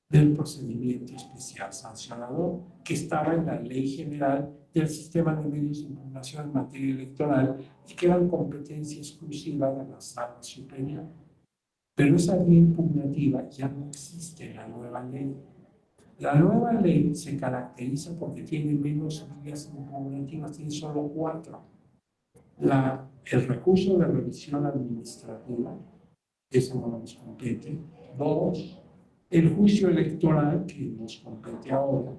del procedimiento especial sancionador que estaba en la Ley General del Sistema de Medios de Impugnación en materia electoral y que eran competencia exclusiva de la Sala Superior. Pero esa vía impugnativa ya no existe en la nueva ley. La nueva ley se caracteriza porque tiene menos vías impugnativas, tiene solo 4. El recurso de revisión administrativa, eso no nos compete. 2, el juicio electoral, que nos compete ahora.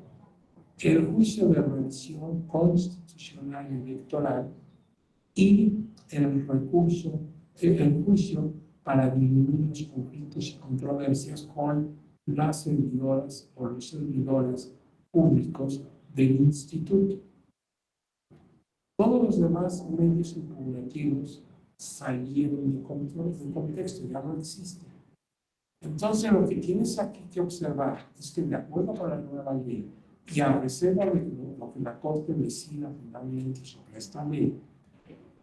El juicio de revisión constitucional electoral y el recurso, el juicio para dirimir los conflictos y controversias con las servidoras o los servidores públicos del instituto. Todos los demás medios impugnativos salieron de control, de contexto, ya no existen. Entonces, lo que tienes aquí que observar es que, de acuerdo con la nueva ley y a reserva de lo que la Corte decida finalmente sobre esta ley,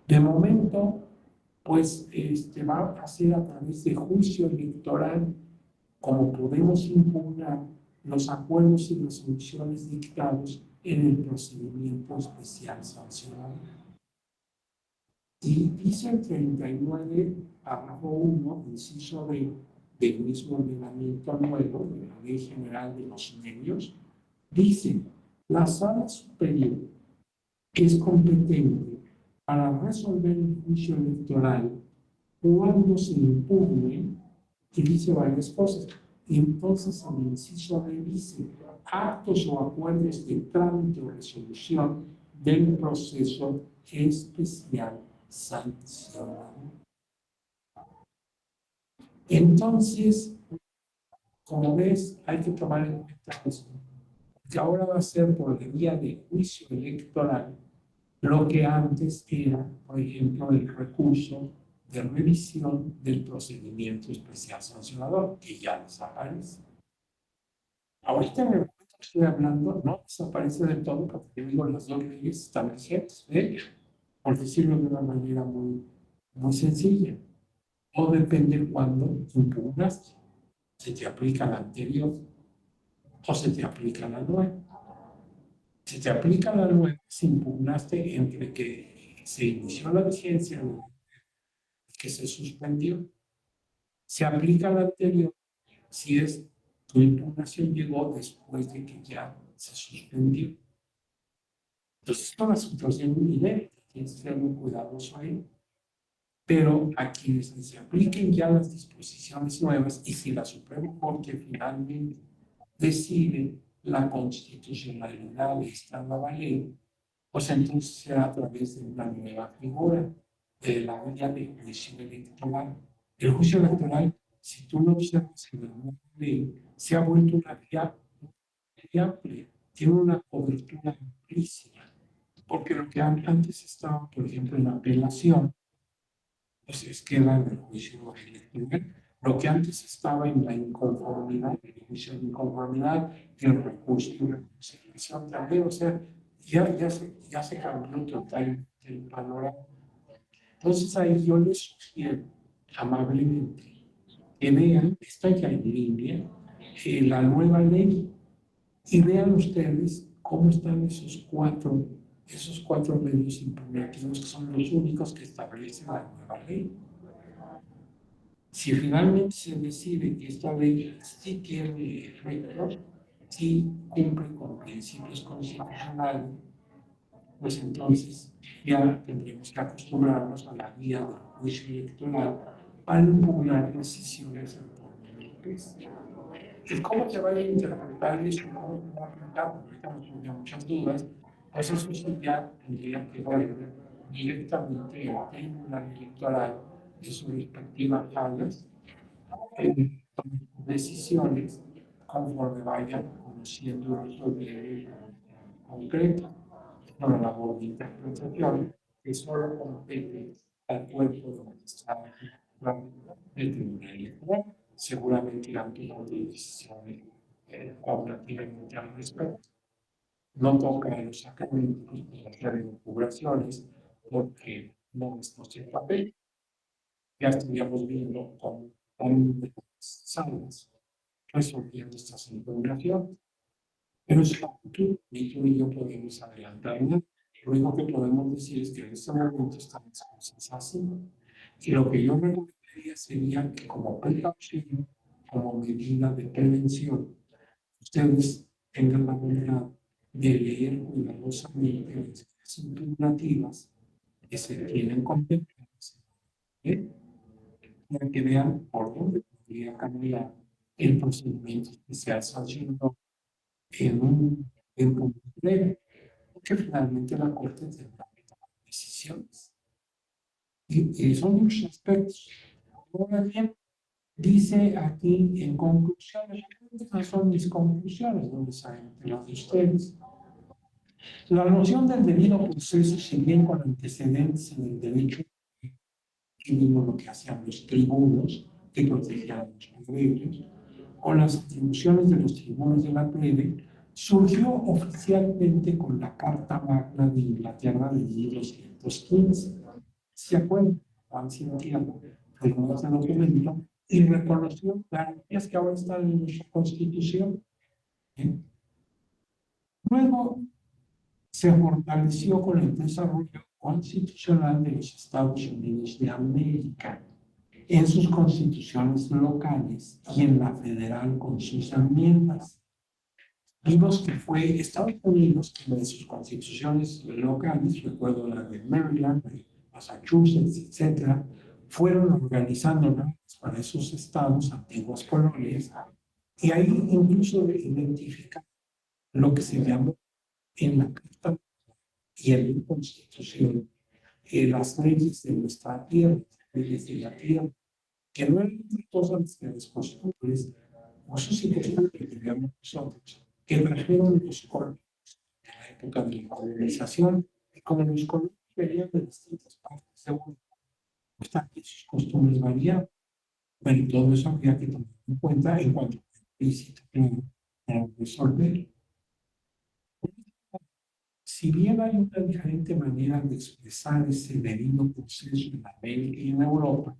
de momento, pues va a ser a través de juicio electoral como podemos impugnar los acuerdos y resoluciones dictados en el procedimiento especial sancionado. Y dice el 39, párrafo 1, inciso B, del mismo ordenamiento nuevo de la Ley General de los Medios, dice: la Sala Superior es competente para resolver el juicio electoral cuando se impugne, y dice varias cosas. Y entonces el inciso B dice: actos o acuerdos de trámite o resolución del proceso especial sancionado. Entonces, como ves, hay que tomar en cuenta eso, que ahora va a ser por la vía de juicio electoral lo que antes era, por ejemplo, el recurso de revisión del procedimiento especial sancionador, que ya desaparece. Ahorita en el momento que estoy hablando, no desaparece del todo, porque digo, las dos leyes están vigentes, por decirlo de una manera muy, muy sencilla. O depende cuándo impugnaste. Se te aplica la anterior o se te aplica la nueva. Si te aplica la nueva, si impugnaste entre que se inició la vigencia y que se suspendió. Se aplica la anterior si es tu impugnación llegó después de que ya se suspendió. Entonces, es una situación muy inédita, tienes que ser muy cuidadoso ahí. Pero a quienes se apliquen ya las disposiciones nuevas y si la Suprema Corte finalmente decide la constitucionalidad de esta nueva ley, pues entonces será a través de una nueva figura de la vía de juicio electoral. El juicio electoral, si tú lo observas en la nueva ley, se ha vuelto una vía muy amplia, tiene una cobertura amplísima, porque lo que antes estaba, por ejemplo, en la apelación, pues queda en el juicio electoral. Lo que antes estaba en la inconformidad, el juicio de inconformidad, el recurso de reconsideración también, o sea, ya se cambió totalmente el panorama. Entonces ahí yo les sugiero amablemente que vean, está ya en línea, la nueva ley y vean ustedes cómo están esos cuatro medios impugnativos que son los únicos que establece la nueva ley. Si finalmente se decide que esta ley sí tiene efectos, sí cumple con principios constitucionales, pues entonces ya tendremos que acostumbrarnos a la vía del juicio electoral para impugnar decisiones en torno del juez. ¿Y cómo se va a interpretar eso? ¿Cómo se va a aplicar? Porque ahorita nos surgen muchas dudas. Pues eso sí ya tendría que ver directamente el tribunal electoral de sus respectivas salas decisiones conforme vayan conociendo y resolviendo el concreto. una labor de interpretación que solo compete al cuerpo de magistrado del Tribunal Electoral. Seguramente irán tomando decisiones paulatinamente al respecto. No toca a los académicos hacer elucubraciones porque no es nuestro papel. Ya estudiamos viendo con salas resolviendo estas impugnaciones. Pero es la futuro, ni tú ni yo podemos adelantar nada. Lo único que podemos decir es que en este momento están las cosas así. Y lo que yo recomendaría sería que como precaución, como medida de prevención, ustedes tengan la voluntad de leer cuidadosamente las impugnativas que se tienen contempladas, ¿eh? Para que vean por dónde podría cambiar el procedimiento especial sancionado en un tiempo muy breve, porque finalmente la Corte tendrá que tomar decisiones. Y son muchos aspectos. Ahora bien, dice aquí en conclusiones, estas son mis conclusiones, no necesariamente las de ustedes. La noción del debido proceso, si bien con antecedentes en el derecho, que vimos lo que hacían los tribunos, que protegían a los plebeyos, con las atribuciones de los tribunos de la plebe, surgió oficialmente con la Carta Magna de Inglaterra de 1215. ¿Se acuerdan? Juan Santiago firmó ese documento y reconoció garantías que ahora están en nuestra Constitución. ¿Eh? Luego se fortaleció con el desarrollo constitucional de los Estados Unidos de América, en sus constituciones locales y en la federal con sus enmiendas. Vimos que fue Estados Unidos que en sus constituciones locales, recuerdo la de Maryland, de Massachusetts, etcétera, fueron organizando normas para esos estados, antiguas colonias, y ahí incluso identifica lo que se llamó en la Carta y en la Constitución las leyes de nuestra tierra, leyes de la tierra, que no eran otra cosa más que las costumbres, usos y costumbres que teníamos nosotros, que trajeron los colonios en la época de la colonización, y como los colonios venían de distintas partes del mundo, pues también sus costumbres variaban. Bueno, todo eso había que tomar en cuenta en cuanto a visita para resolver. Si bien hay una diferente manera de expresar ese debido proceso en América y en Europa,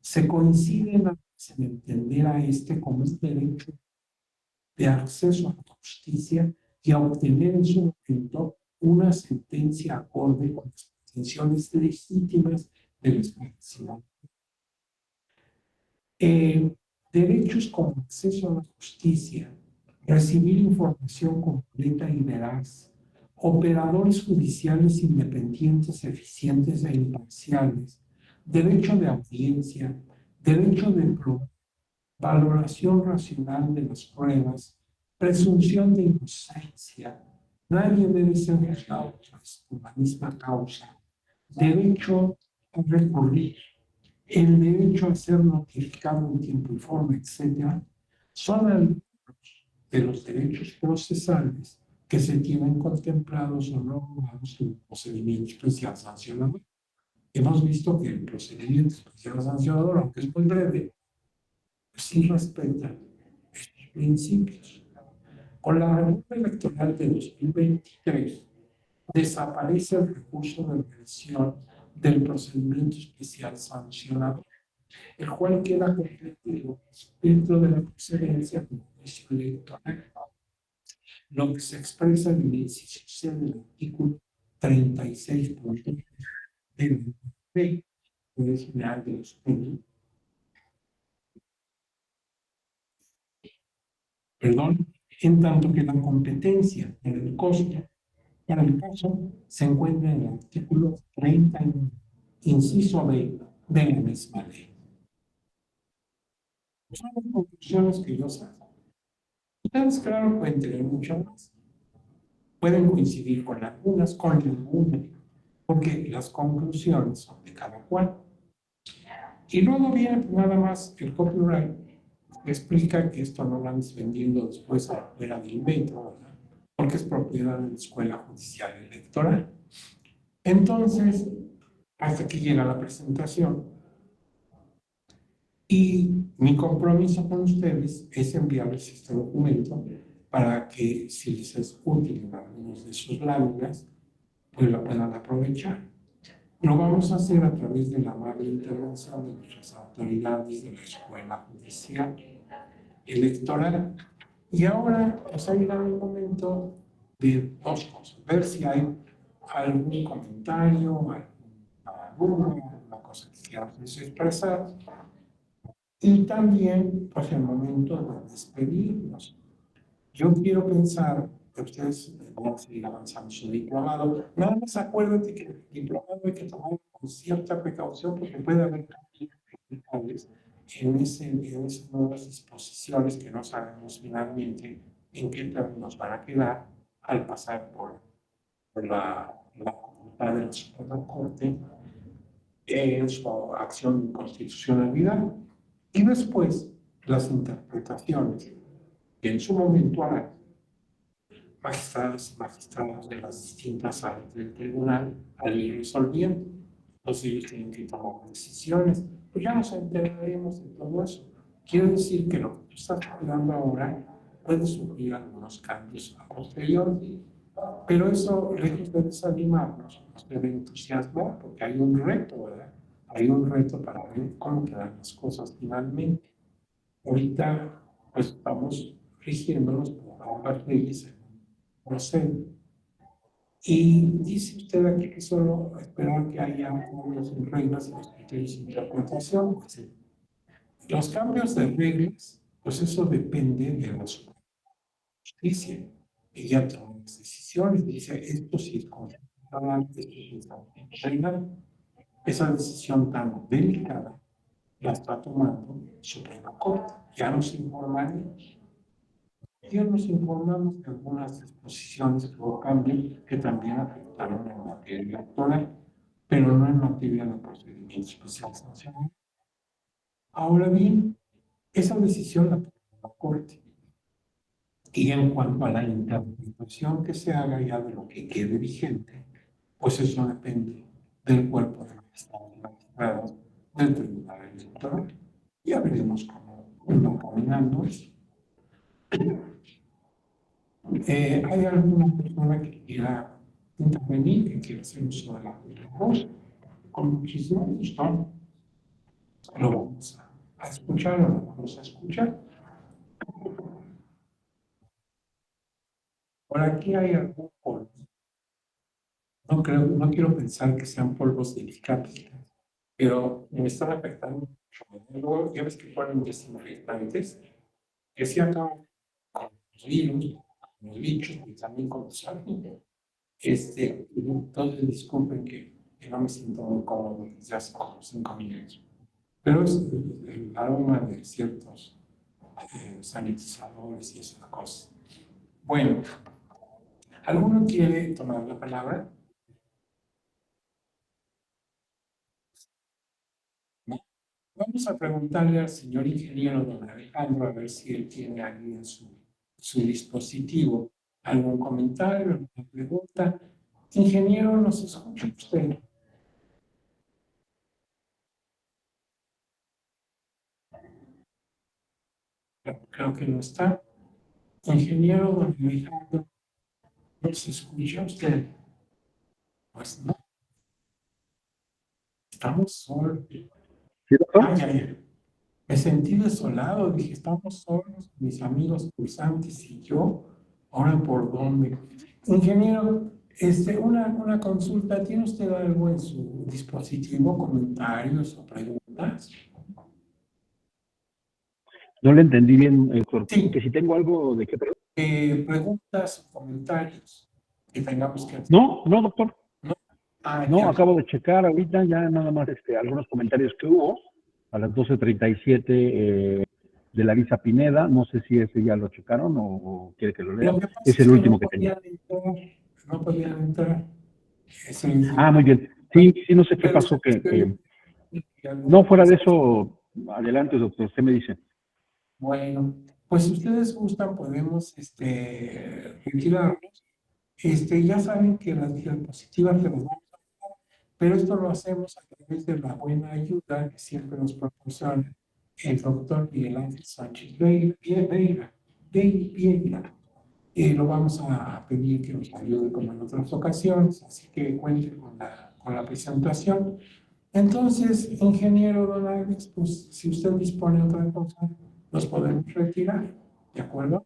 se coinciden en entender a este como un derecho de acceso a la justicia y a obtener en su momento una sentencia acorde con las pretensiones legítimas de las partes. Derechos como acceso a la justicia, recibir información completa y veraz, operadores judiciales independientes, eficientes e imparciales, derecho de audiencia, derecho de prueba, valoración racional de las pruebas, presunción de inocencia, nadie debe ser juzgado por la misma causa, derecho a recurrir, el derecho a ser notificado en tiempo y forma, etc., son algunos de los derechos procesales que se tienen contemplados o normados en el procedimiento especial sancionador. Hemos visto que el procedimiento especial sancionador, aunque es muy breve, pues sí respeta estos principios. Con la reforma electoral de 2023, desaparece el recurso de revisión del procedimiento especial sancionador, el cual queda convertido dentro de la procedencia del juicio electoral, lo que se expresa en el inciso C del artículo 36 de la Ley General de los Pueblos. Perdón, en tanto que la competencia en el costo para el caso se encuentra en el artículo 31, inciso B de la misma ley. Son las conclusiones que yo saco. Ustedes, claro, pueden tener mucho más. Pueden coincidir con algunas, con ninguna, porque las conclusiones son de cada cual. Y luego viene nada más el copyright, que explica que esto no lo andes vendiendo después afuera del invento, ¿verdad? porque es propiedad de la Escuela Judicial Electoral. Entonces, hasta aquí llega la presentación. Y mi compromiso con ustedes es enviarles este documento para que, si les es útil en algunos de sus láminas, pues lo puedan aprovechar. Lo vamos a hacer a través de la amable intervención de nuestras autoridades de la Escuela Judicial Electoral. Y ahora, pues ahí llegado el momento de dos cosas: ver si hay algún comentario, alguna cosa que quieran expresar, y también, pues, el momento de despedirnos. Yo quiero pensar que ustedes van a seguir avanzando su diplomado. Nada más acuérdense que el diplomado hay que tomarlo con cierta precaución porque puede haber cambios radicales en esas nuevas disposiciones que no sabemos finalmente en qué términos van a quedar al pasar por la facultad de la Suprema Corte en su acción de inconstitucionalidad. Y después, las interpretaciones que en su momento harán magistrados y magistradas de las distintas áreas del tribunal al ir resolviendo. Entonces ellos tienen que tomar decisiones. Pues ya nos enteraremos de todo eso. Quiero decir que lo que tú estás hablando ahora puede sufrir algunos cambios a posteriori, pero eso, lejos de desanimarnos, nos debe entusiasmar, porque hay un reto, ¿verdad? Hay un reto para ver cómo quedan las cosas finalmente. Ahorita, pues estamos rigiéndonos por ambas leyes, no sé. Y dice usted aquí que solo esperar que haya cambios en reglas y los criterios de interpretación. Los cambios de reglas, pues eso depende de la justicia. Ella toma las decisiones, dice esto sí es constitucional, esto sí es constitucional. Esa decisión tan delicada la está tomando Suprema Corte. Ya nos informaremos. Ya nos informamos de algunas disposiciones que hubo cambios que también afectaron en materia electoral, pero no en materia de procedimientos especiales nacionales. Ahora bien, esa decisión la toma la Corte. Y en cuanto a la interpretación que se haga ya de lo que quede vigente, pues eso depende del cuerpo de magistrados del Tribunal Electoral. Ya veremos cómo va caminando eso. ¿Hay alguna persona que quiera intervenir, que quiera hacer uso de la voz? Con muchísimo gusto lo vamos a escuchar o lo vamos a escuchar. Por aquí hay algún polvo. No quiero pensar que sean polvos delicados, pero me están afectando mucho. Luego, ya ves que ponen desinfectantes, que sí acaban con los virus, con los bichos y también con los alimentos. Entonces disculpen que no me siento muy cómodo desde hace como 5 minutos. Pero es el aroma de ciertos sanitizadores y esas cosas. Bueno, ¿alguno quiere tomar la palabra? Vamos a preguntarle al señor ingeniero don Alejandro a ver si él tiene ahí en su dispositivo algún comentario, alguna pregunta. Ingeniero, ¿nos escucha usted? Creo que no está. Ingeniero don Alejandro, ¿nos escucha usted? Pues no, estamos solos. ¿Sí, doctor? Ya. Me sentí desolado, dije, estamos solos, mis amigos pulsantes y yo, ahora por dónde. Ingeniero, una consulta, ¿tiene usted algo en su dispositivo, comentarios o preguntas? No le entendí bien, doctor. Sí. Que si tengo algo de qué, perdón. Preguntas o comentarios que tengamos que hacer. No, doctor. ¿No? No, acabo de checar ahorita ya nada más algunos comentarios que hubo a las 12:37 de Larisa Pineda. No sé si ese ya lo checaron o quiere que lo lea. Lo que pasa Es el que último no que tenía. no podían entrar. Muy bien. Sí, no sé qué pasó. No, fuera de eso, adelante, doctor. Usted me dice. Bueno, Pues si ustedes gustan, podemos retirarlos. Ya saben que las diapositivas te las vamos a dar, pero esto lo hacemos a través de la buena ayuda que siempre nos proporciona el doctor Miguel Ángel Sánchez Vieira. Lo vamos a pedir que nos ayude como en otras ocasiones, así que cuente con la presentación. Entonces, ingeniero Don Alex, pues si usted dispone de otra cosa, nos podemos retirar, ¿de acuerdo?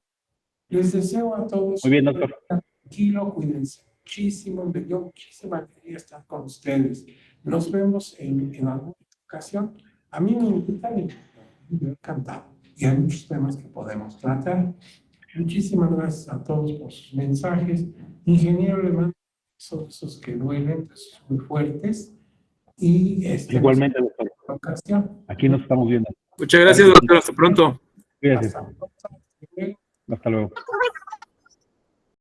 Les deseo a todos Muy bien, doctor. tranquilo, cuídense muchísimo, me dio muchísima alegría estar con ustedes. Nos vemos en alguna ocasión. A mí me invitan y me ha encantado. Y hay muchos temas que podemos tratar. Muchísimas gracias a todos por sus mensajes. Ingeniero, le mando esos que duelen, esos muy fuertes. Y Igualmente, doctor. ocasión. Aquí nos estamos viendo. Muchas gracias, doctor. Hasta pronto. Cuídese. Hasta pronto. Hasta luego.